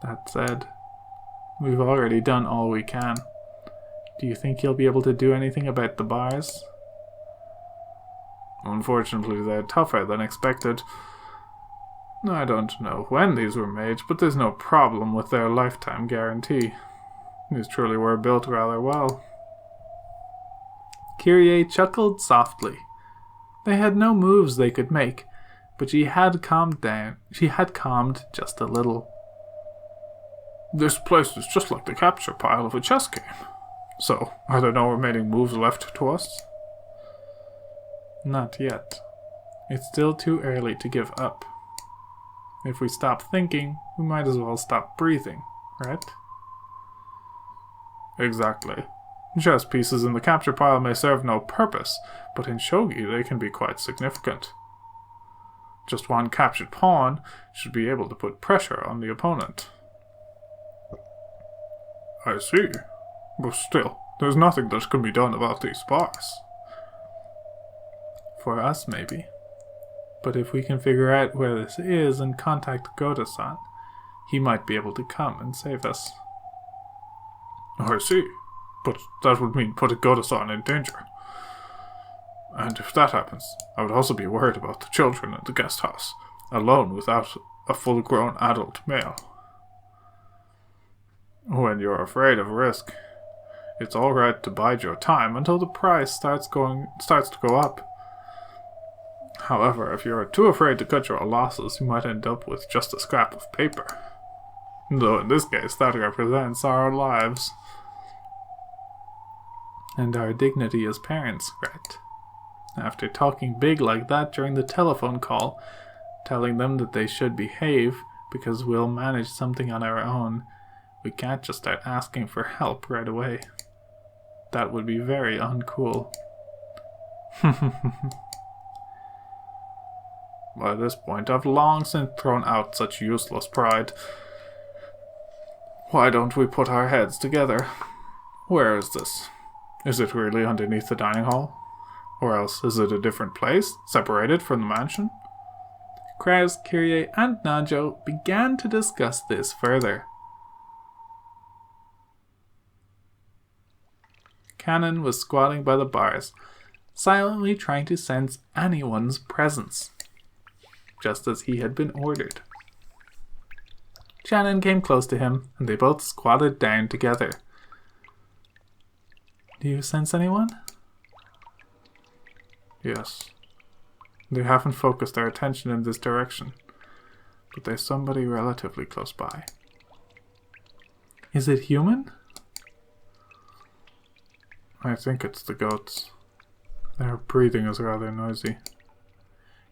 That said, we've already done all we can. Do you think you'll be able to do anything about the bars? Unfortunately, they're tougher than expected. I don't know when these were made, but there's no problem with their lifetime guarantee. These truly were built rather well. Kyrie chuckled softly. They had no moves they could make, but she had calmed down. She had calmed just a little. This place is just like the capture pile of a chess game. So, are there no remaining moves left to us? Not yet. It's still too early to give up. If we stop thinking, we might as well stop breathing, right? Exactly. Chess pieces in the capture pile may serve no purpose, but in shogi they can be quite significant. Just one captured pawn should be able to put pressure on the opponent. I see. But still, there's nothing that can be done about these bars. For us, maybe. But if we can figure out where this is and contact Goda-san, he might be able to come and save us. I see. But that would mean putting Goda-san in danger. And if that happens, I would also be worried about the children in the guest house, alone without a full-grown adult male. When you're afraid of risk, it's alright to bide your time until the price starts to go up. However, if you're too afraid to cut your losses, you might end up with just a scrap of paper. Though in this case, that represents our lives. And our dignity as parents, right? After talking big like that during the telephone call, telling them that they should behave because we'll manage something on our own, we can't just start asking for help right away. That would be very uncool. By this point, I've long since thrown out such useless pride. Why don't we put our heads together? Where is this? Is it really underneath the dining hall? Or else is it a different place, separated from the mansion? Kraus, Kyrie, and Najo began to discuss this further. Cannon was squatting by the bars, silently trying to sense anyone's presence, just as he had been ordered. Shannon came close to him, and they both squatted down together. Do you sense anyone? Yes. They haven't focused their attention in this direction, but there's somebody relatively close by. Is it human? I think it's the goats. Their breathing is rather noisy.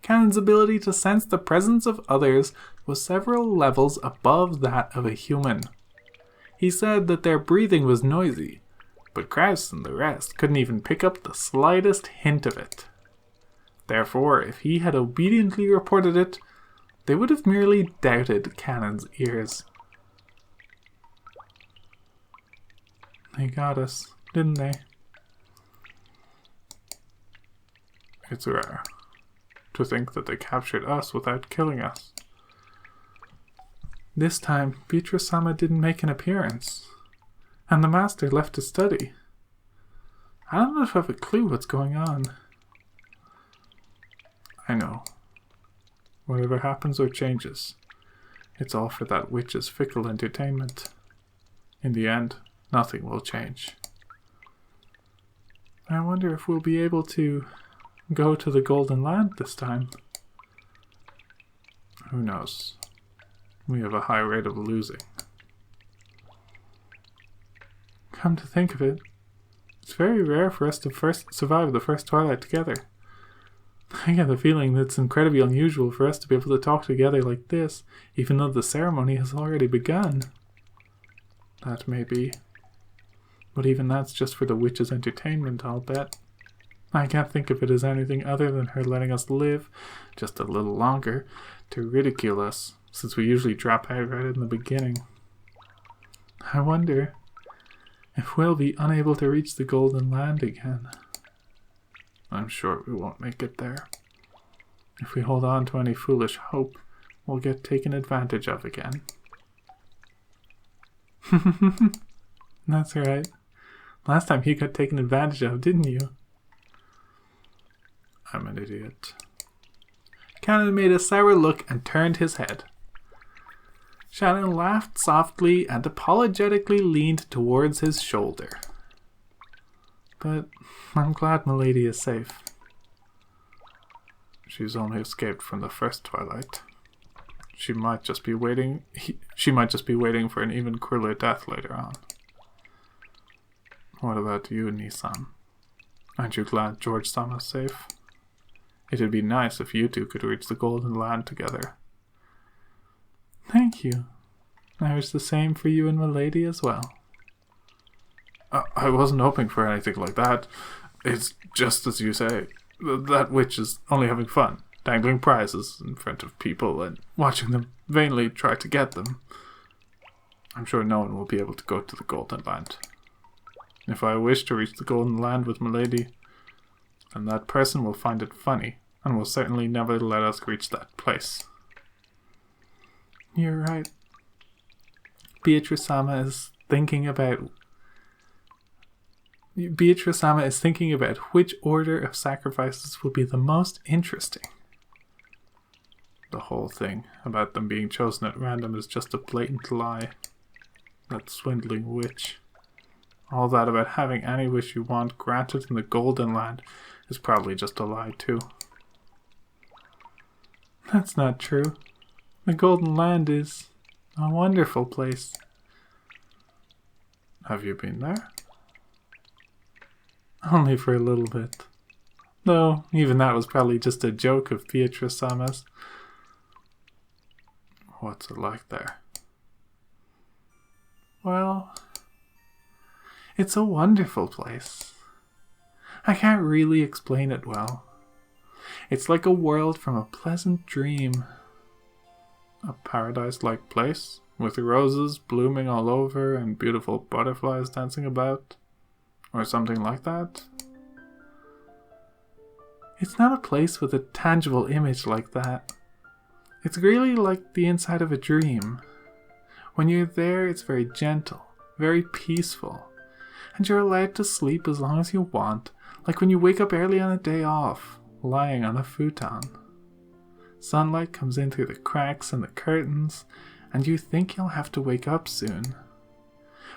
Cannon's ability to sense the presence of others was several levels above that of a human. He said that their breathing was noisy, but Kraus and the rest couldn't even pick up the slightest hint of it. Therefore, if he had obediently reported it, they would have merely doubted Cannon's ears. They got us, didn't they? It's rare to think that they captured us without killing us. This time, Beatrice-sama didn't make an appearance, and the master left to study. I don't have a clue what's going on. I know. Whatever happens or changes, it's all for that witch's fickle entertainment. In the end, nothing will change. I wonder if we'll be able to go to the Golden Land this time. Who knows? We have a high rate of losing. Come to think of it, it's very rare for us to survive the first twilight together. I get the feeling that it's incredibly unusual for us to be able to talk together like this, even though the ceremony has already begun. That may be. But even that's just for the witch's entertainment, I'll bet. I can't think of it as anything other than her letting us live just a little longer to ridicule us, since we usually drop out right in the beginning. I wonder if we'll be unable to reach the Golden Land again. I'm sure we won't make it there. If we hold on to any foolish hope, we'll get taken advantage of again. That's right. Last time you got taken advantage of, didn't you? I'm an idiot. Cannon made a sour look and turned his head. Shannon laughed softly and apologetically leaned towards his shoulder. But I'm glad Milady is safe. She's only escaped from the first twilight. She might just be waiting for an even crueler death later on. What about you, Nisan? Aren't you glad George-sama's safe? It'd be nice if you two could reach the Golden Land together. Thank you. I wish the same for you and Milady as well. I wasn't hoping for anything like that. It's just as you say. That witch is only having fun, dangling prizes in front of people and watching them vainly try to get them. I'm sure no one will be able to go to the Golden Land. If I wish to reach the Golden Land with Milady, then that person will find it funny and will certainly never let us reach that place. You're right. Beatrice-sama is thinking about which order of sacrifices will be the most interesting. The whole thing about them being chosen at random is just a blatant lie. That swindling witch. All that about having any wish you want granted in the Golden Land is probably just a lie too. That's not true. The Golden Land is a wonderful place. Have you been there? Only for a little bit. Though, even that was probably just a joke of Beatrice-sama's. What's it like there? Well, it's a wonderful place. I can't really explain it well. It's like a world from a pleasant dream. A paradise-like place, with roses blooming all over and beautiful butterflies dancing about. Or something like that. It's not a place with a tangible image like that. It's really like the inside of a dream. When you're there, it's very gentle, very peaceful, and you're allowed to sleep as long as you want, like when you wake up early on a day off, lying on a futon. Sunlight comes in through the cracks in the curtains, and you think you'll have to wake up soon.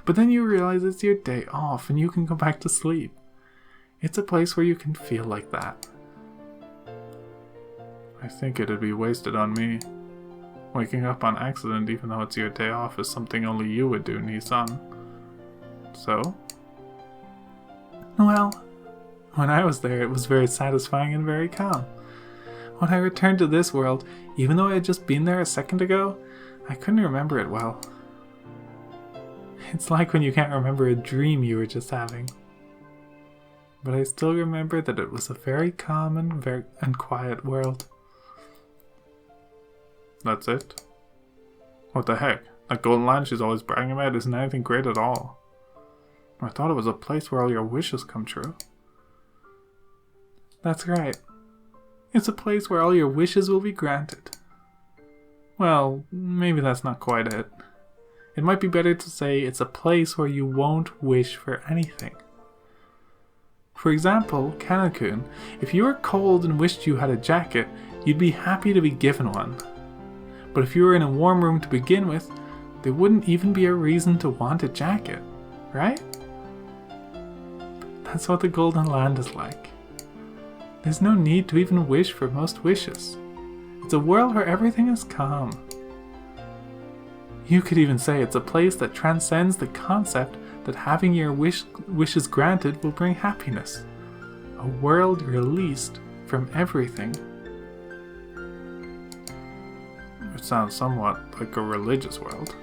But then you realize it's your day off and you can go back to sleep. It's a place where you can feel like that. I think it'd be wasted on me. Waking up on accident even though it's your day off is something only you would do, Nisan. So? Well, when I was there it was very satisfying and very calm. When I returned to this world, even though I had just been there a second ago, I couldn't remember it well. It's like when you can't remember a dream you were just having. But I still remember that it was a very calm and quiet world. That's it? What the heck? That Golden Land she's always bragging about isn't anything great at all. I thought it was a place where all your wishes come true. That's right. It's a place where all your wishes will be granted. Well, maybe that's not quite it. It might be better to say it's a place where you won't wish for anything. For example, Kanakun, if you were cold and wished you had a jacket, you'd be happy to be given one. But if you were in a warm room to begin with, there wouldn't even be a reason to want a jacket, right? That's what the Golden Land is like. There's no need to even wish for most wishes. It's a world where everything is calm. You could even say it's a place that transcends the concept that having your wishes granted will bring happiness. A world released from everything. It sounds somewhat like a religious world.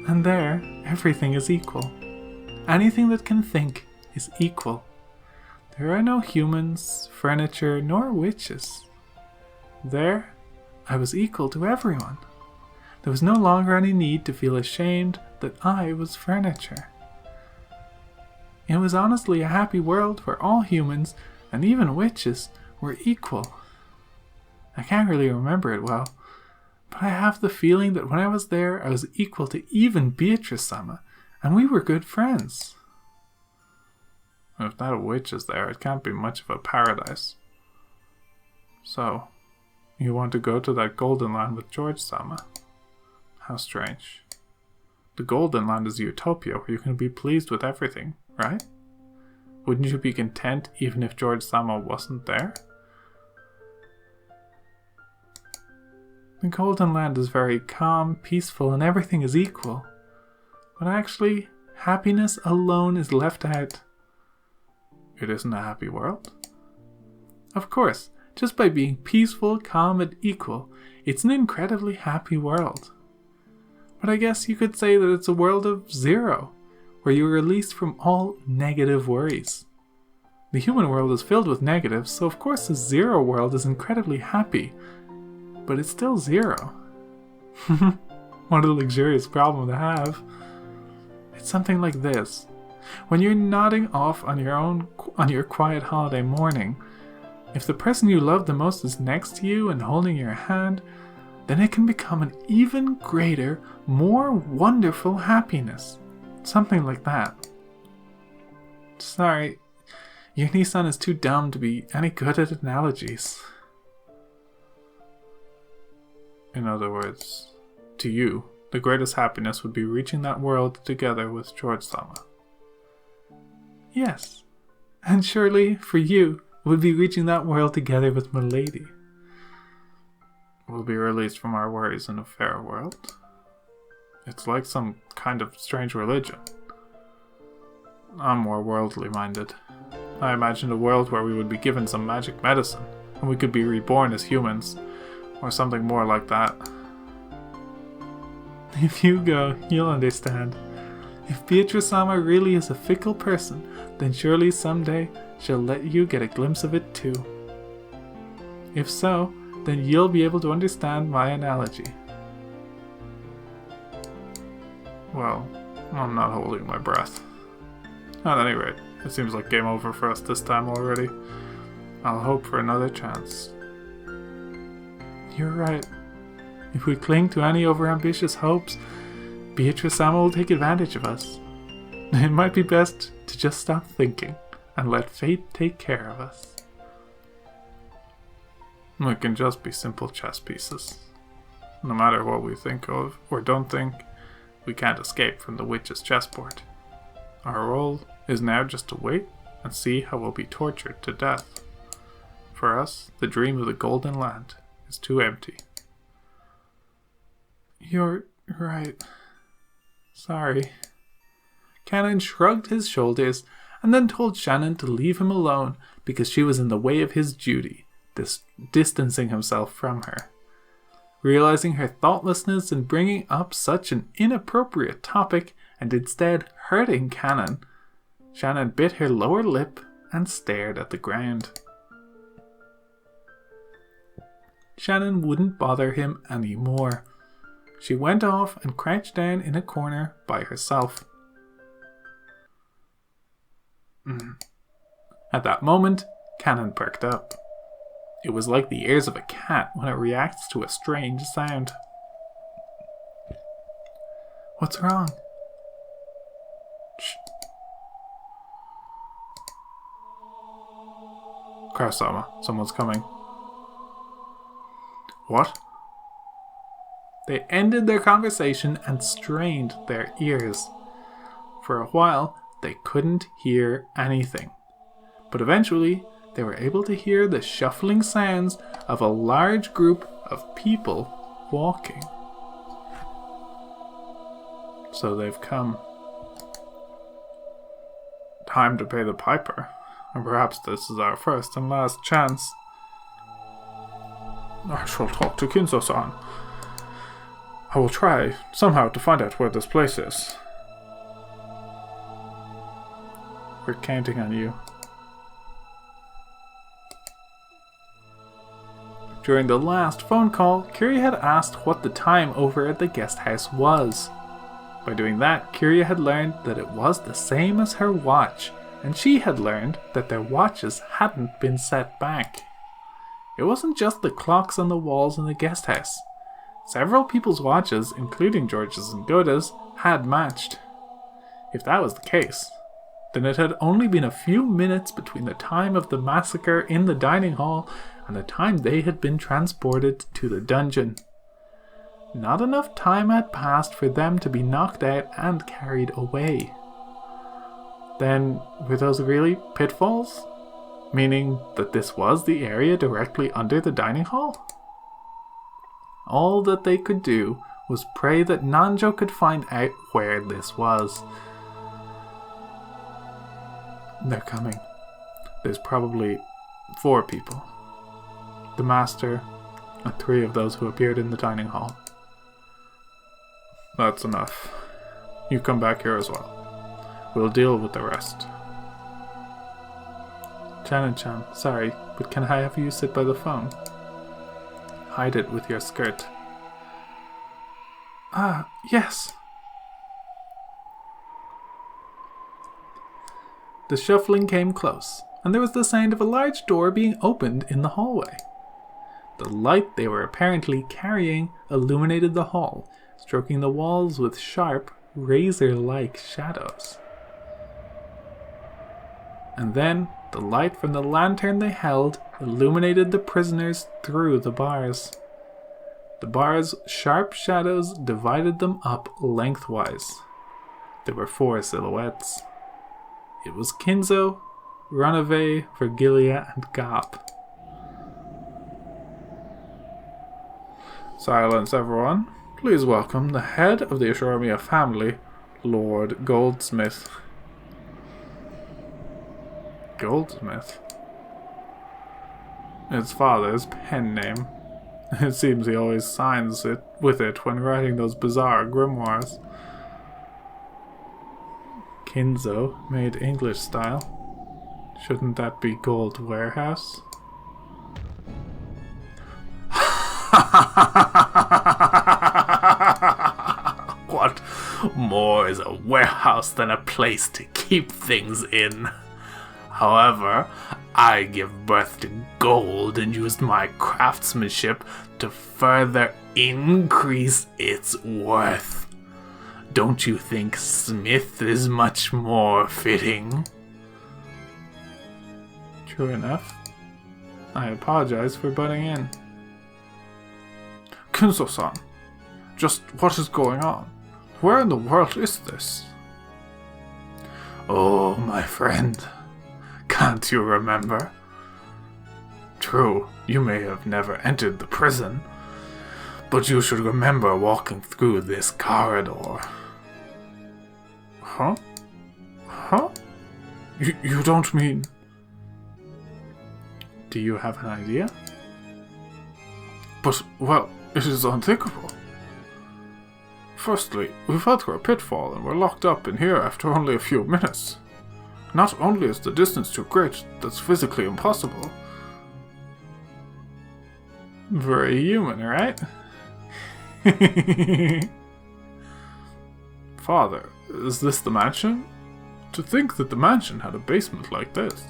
And there, everything is equal. Anything that can think is equal. There are no humans, furniture, nor witches. There, I was equal to everyone. There was no longer any need to feel ashamed that I was furniture. It was honestly a happy world where all humans, and even witches, were equal. I can't really remember it well, but I have the feeling that when I was there, I was equal to even Beatrice-sama, and we were good friends. If that witch is there, it can't be much of a paradise. So, you want to go to that Golden Land with George-sama? How strange. The Golden Land is a utopia where you can be pleased with everything, right? Wouldn't you be content even if George-sama wasn't there? The Golden Land is very calm, peaceful, and everything is equal. But actually, happiness alone is left out. It isn't a happy world? Of course, just by being peaceful, calm, and equal, it's an incredibly happy world. But I guess you could say that it's a world of zero, where you're released from all negative worries. The human world is filled with negatives, so of course the zero world is incredibly happy, but it's still zero. What a luxurious problem to have. It's something like this. When you're nodding off on your quiet holiday morning, if the person you love the most is next to you and holding your hand, then it can become an even greater, more wonderful happiness. Something like that. Sorry, your Nissan is too dumb to be any good at analogies. In other words, to you, the greatest happiness would be reaching that world together with George-sama. Yes, and surely, for you, it would be reaching that world together with Milady. We'll be released from our worries in a fair world. It's like some kind of strange religion. I'm more worldly minded. I imagined a world where we would be given some magic medicine, and we could be reborn as humans, or something more like that. If you go, you'll understand. If Beatrice-sama really is a fickle person, then surely someday she'll let you get a glimpse of it too. If so, then you'll be able to understand my analogy. Well, I'm not holding my breath. At any rate, it seems like game over for us this time already. I'll hope for another chance. You're right. If we cling to any overambitious hopes, Beatrice-sama will take advantage of us. It might be best to just stop thinking and let fate take care of us. We can just be simple chess pieces. No matter what we think of or don't think, we can't escape from the witch's chessboard. Our role is now just to wait and see how we'll be tortured to death. For us, the dream of the Golden Land is too empty. You're right. Sorry. Cannon shrugged his shoulders and then told Shannon to leave him alone because she was in the way of his duty, distancing himself from her. Realizing her thoughtlessness in bringing up such an inappropriate topic and instead hurting Cannon, Shannon bit her lower lip and stared at the ground. Shannon wouldn't bother him anymore. She went off and crouched down in a corner by herself. At that moment, Cannon perked up. It was like the ears of a cat when it reacts to a strange sound. What's wrong? Shh. Kurosama, someone's coming. What? They ended their conversation and strained their ears. For a while, they couldn't hear anything. But eventually, they were able to hear the shuffling sounds of a large group of people walking. So they've come. Time to pay the piper. And perhaps this is our first and last chance. I shall talk to Kinzo-san. I will try somehow to find out where this place is. We're counting on you. During the last phone call, Kiria had asked what the time over at the guest house was. By doing that, Kiria had learned that it was the same as her watch, and she had learned that their watches hadn't been set back. It wasn't just the clocks on the walls in the guest house. Several people's watches, including George's and Goda's, had matched. If that was the case, then it had only been a few minutes between the time of the massacre in the dining hall and the time they had been transported to the dungeon. Not enough time had passed for them to be knocked out and carried away. Then, were those really pitfalls? Meaning that this was the area directly under the dining hall? All that they could do was pray that Nanjo could find out where this was. They're coming. There's probably 4 people. The master, and 3 of those who appeared in the dining hall. That's enough. You come back here as well. We'll deal with the rest. Chan-chan, sorry, but can I have you sit by the phone? Hide it with your skirt. Ah, yes. The shuffling came close, and there was the sound of a large door being opened in the hallway. The light they were apparently carrying illuminated the hall, stroking the walls with sharp, razor-like shadows. And then, the light from the lantern they held illuminated the prisoners through the bars. The bars' sharp shadows divided them up lengthwise. There were 4 silhouettes. It was Kinzo, Runaway, Virgilia, and Gop. Silence, everyone. Please welcome the head of the Ashormia family, Lord Goldsmith. Goldsmith? His father's pen name. It seems he always signs it with it when writing those bizarre grimoires. Kinzo, made English style. Shouldn't that be Gold Warehouse? What more is a warehouse than a place to keep things in? However, I give birth to gold and used my craftsmanship to further increase its worth. Don't you think Smith is much more fitting? True enough. I apologize for butting in. Kinzo-san, just what is going on? Where in the world is this? Oh, my friend, can't you remember? True, you may have never entered the prison, but you should remember walking through this corridor. Huh? Huh? You don't mean... Do you have an idea? But, well, it is unthinkable. Firstly, we fell through a pitfall and were locked up in here after only a few minutes. Not only is the distance too great, that's physically impossible. Very human, right? Father, is this the mansion? To think that the mansion had a basement like this.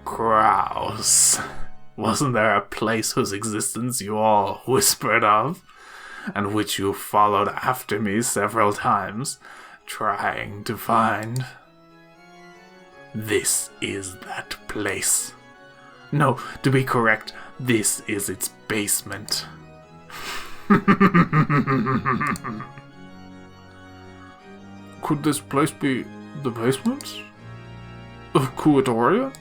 Grouse. Wasn't there a place whose existence you all whispered of, and which you followed after me several times, trying to find? This is that place. No, to be correct, this is its basement. Could this place be the basement of Kuadoria?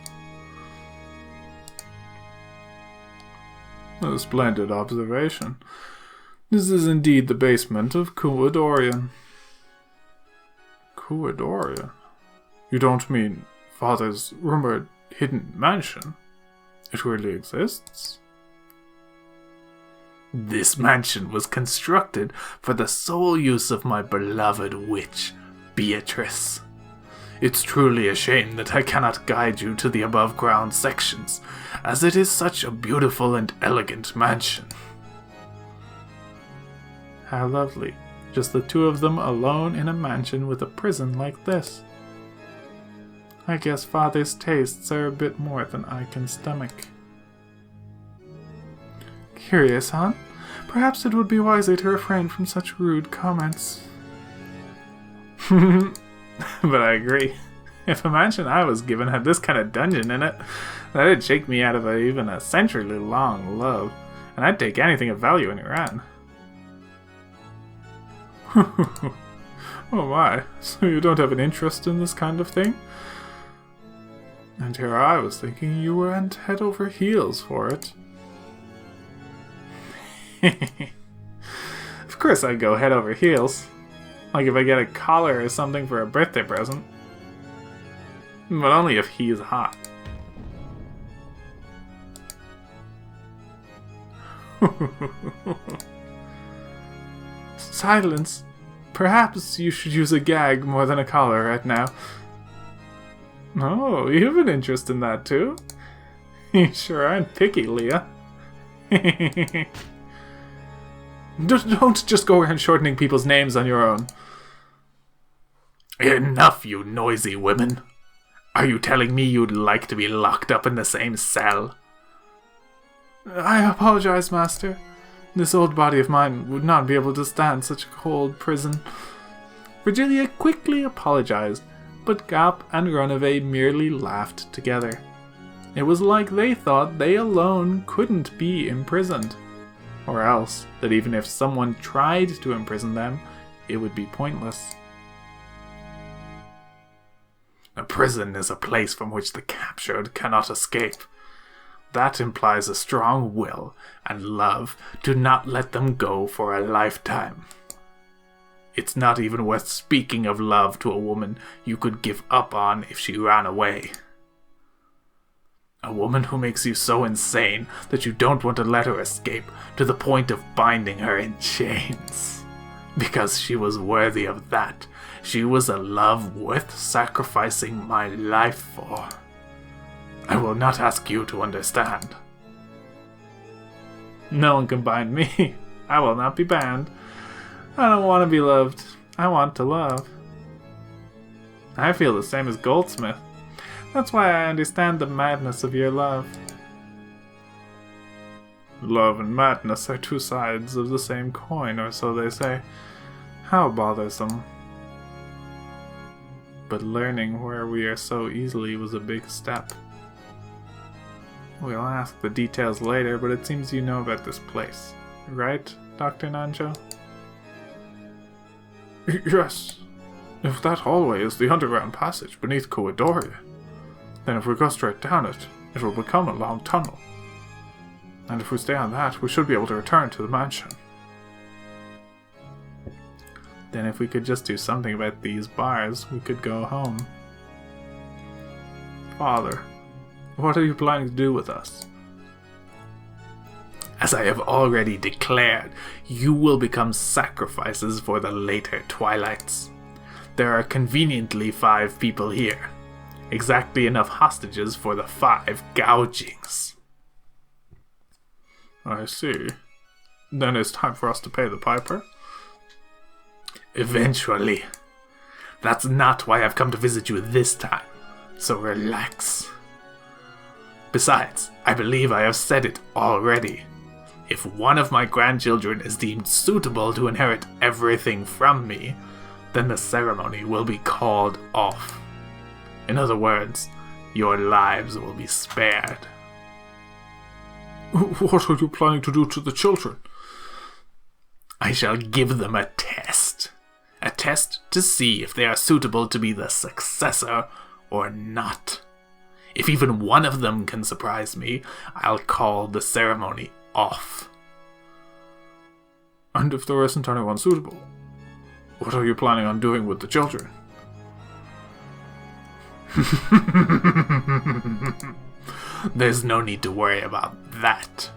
A splendid observation. This is indeed the basement of Kuadorian. Kuadoria? You don't mean father's rumored hidden mansion. It really exists? This mansion was constructed for the sole use of my beloved witch, Beatrice. It's truly a shame that I cannot guide you to the above-ground sections, as it is such a beautiful and elegant mansion. How lovely. Just the two of them alone in a mansion with a prison like this. I guess father's tastes are a bit more than I can stomach. Curious, huh? Perhaps it would be wiser to refrain from such rude comments. But I agree. If a mansion I was given had this kind of dungeon in it, that'd shake me out of even a century-long love, and I'd take anything of value in Iran. Oh my, so you don't have an interest in this kind of thing? And here I was thinking you went head over heels for it. Of course I'd go head over heels. Like if I get a collar or something for a birthday present. But only if he's hot. Silence. Perhaps you should use a gag more than a collar right now. Oh, you have an interest in that too? You sure aren't picky, Leah. Don't just go around shortening people's names on your own. Enough, you noisy women. Are you telling me you'd like to be locked up in the same cell? I apologize, master. This old body of mine would not be able to stand such a cold prison. Virgilia quickly apologized, but Gap and Runaway merely laughed together. It was like they thought they alone couldn't be imprisoned. Or else, that even if someone tried to imprison them, it would be pointless. A prison is a place from which the captured cannot escape. That implies a strong will and love to not let them go for a lifetime. It's not even worth speaking of love to a woman you could give up on if she ran away. A woman who makes you so insane that you don't want to let her escape to the point of binding her in chains. Because she was worthy of that. She was a love worth sacrificing my life for. I will not ask you to understand. No one can bind me. I will not be banned. I don't want to be loved. I want to love. I feel the same as Goldsmith. That's why I understand the madness of your love. Love and madness are two sides of the same coin, or so they say. How bothersome. But learning where we are so easily was a big step. We'll ask the details later, but it seems you know about this place. Right, Dr. Nanjo? Yes. If that hallway is the underground passage beneath Koidoria, then if we go straight down it, it will become a long tunnel. And if we stay on that, we should be able to return to the mansion. Then if we could just do something about these bars, we could go home. Father, what are you planning to do with us? As I have already declared, you will become sacrifices for the later twilights. There are conveniently 5 people here. Exactly enough hostages for the 5 gougings. I see. Then it's time for us to pay the piper? Eventually. That's not why I've come to visit you this time, so relax. Besides, I believe I have said it already. If one of my grandchildren is deemed suitable to inherit everything from me, then the ceremony will be called off. In other words, your lives will be spared. What are you planning to do to the children? I shall give them a test. A test to see if they are suitable to be the successor or not. If even one of them can surprise me, I'll call the ceremony off. And if there isn't anyone suitable, what are you planning on doing with the children? There's no need to worry about that.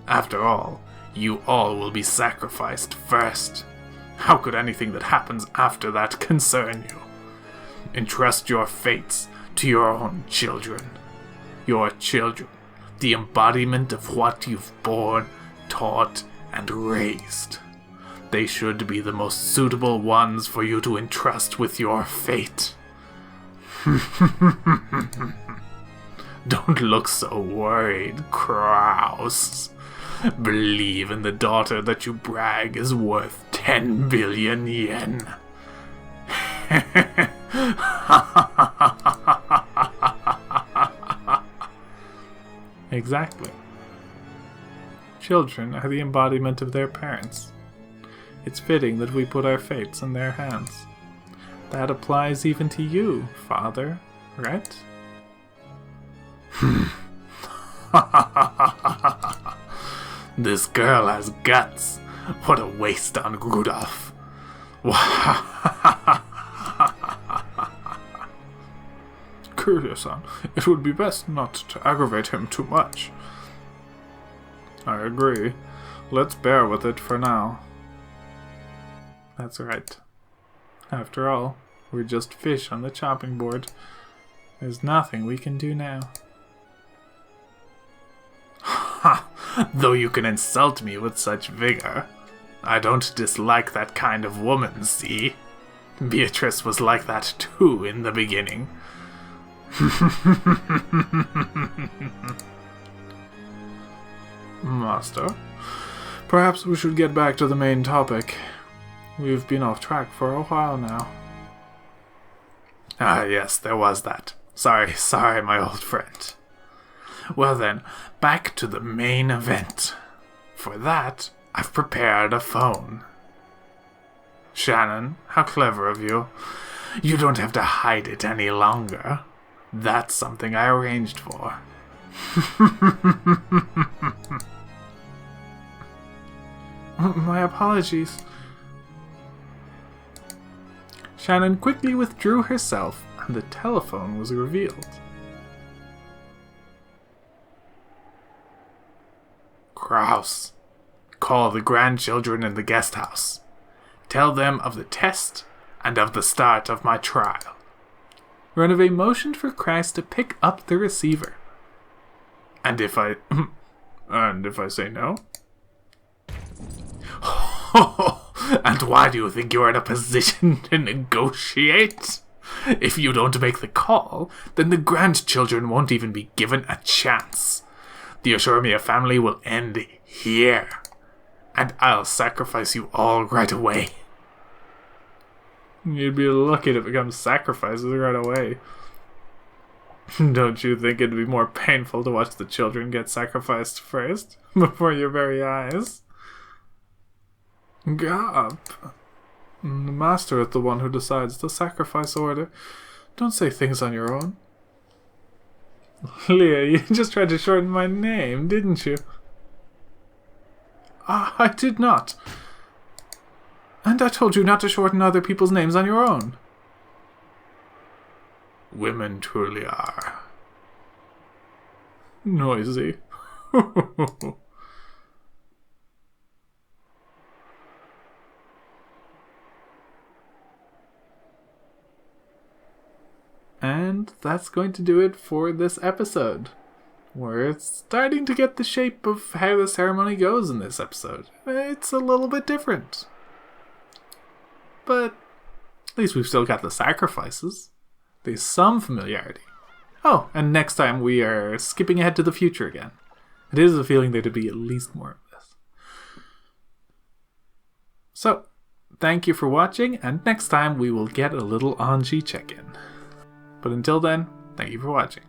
After all, you all will be sacrificed first. How could anything that happens after that concern you? Entrust your fates to your own children. Your children, the embodiment of what you've born, taught, and raised. They should be the most suitable ones for you to entrust with your fate. Don't look so worried, Kraus. Believe in the daughter that you brag is worth 10 billion yen. Exactly. Children are the embodiment of their parents. It's fitting that we put our fates in their hands. That applies even to you, father, right? This girl has guts. What a waste on Rudolph. Kiryu-san, it would be best not to aggravate him too much. I agree. Let's bear with it for now. That's right. After all, we're just fish on the chopping board. There's nothing we can do now. Ha! Though you can insult me with such vigor, I don't dislike that kind of woman, see? Beatrice was like that too in the beginning. Master, perhaps we should get back to the main topic. We've been off track for a while now. Ah, yes, there was that. Sorry, my old friend. Well then, back to the main event. For that, I've prepared a phone. Shannon, how clever of you. You don't have to hide it any longer. That's something I arranged for. My apologies. Shannon quickly withdrew herself, and the telephone was revealed. Kraus, call the grandchildren in the guest house. Tell them of the test and of the start of my trial. Renove motioned for Kraus to pick up the receiver. And if I say no? And why do you think you're in a position to negotiate? If you don't make the call, then the grandchildren won't even be given a chance. The Ashurmia family will end here. And I'll sacrifice you all right away. You'd be lucky to become sacrifices right away. Don't you think it'd be more painful to watch the children get sacrificed first, before your very eyes? Gap. The master is the one who decides the sacrifice order. Don't say things on your own. Leah, you just tried to shorten my name, didn't you? I did not. And I told you not to shorten other people's names on your own. Women truly are noisy. And that's going to do it for this episode. We're starting to get the shape of how the ceremony goes in this episode. It's a little bit different. But at least we've still got the sacrifices. There's some familiarity. Oh, and next time we are skipping ahead to the future again. It is a feeling there to be at least more of this. So, thank you for watching, and next time we will get a little Anji check-in. But until then, thank you for watching.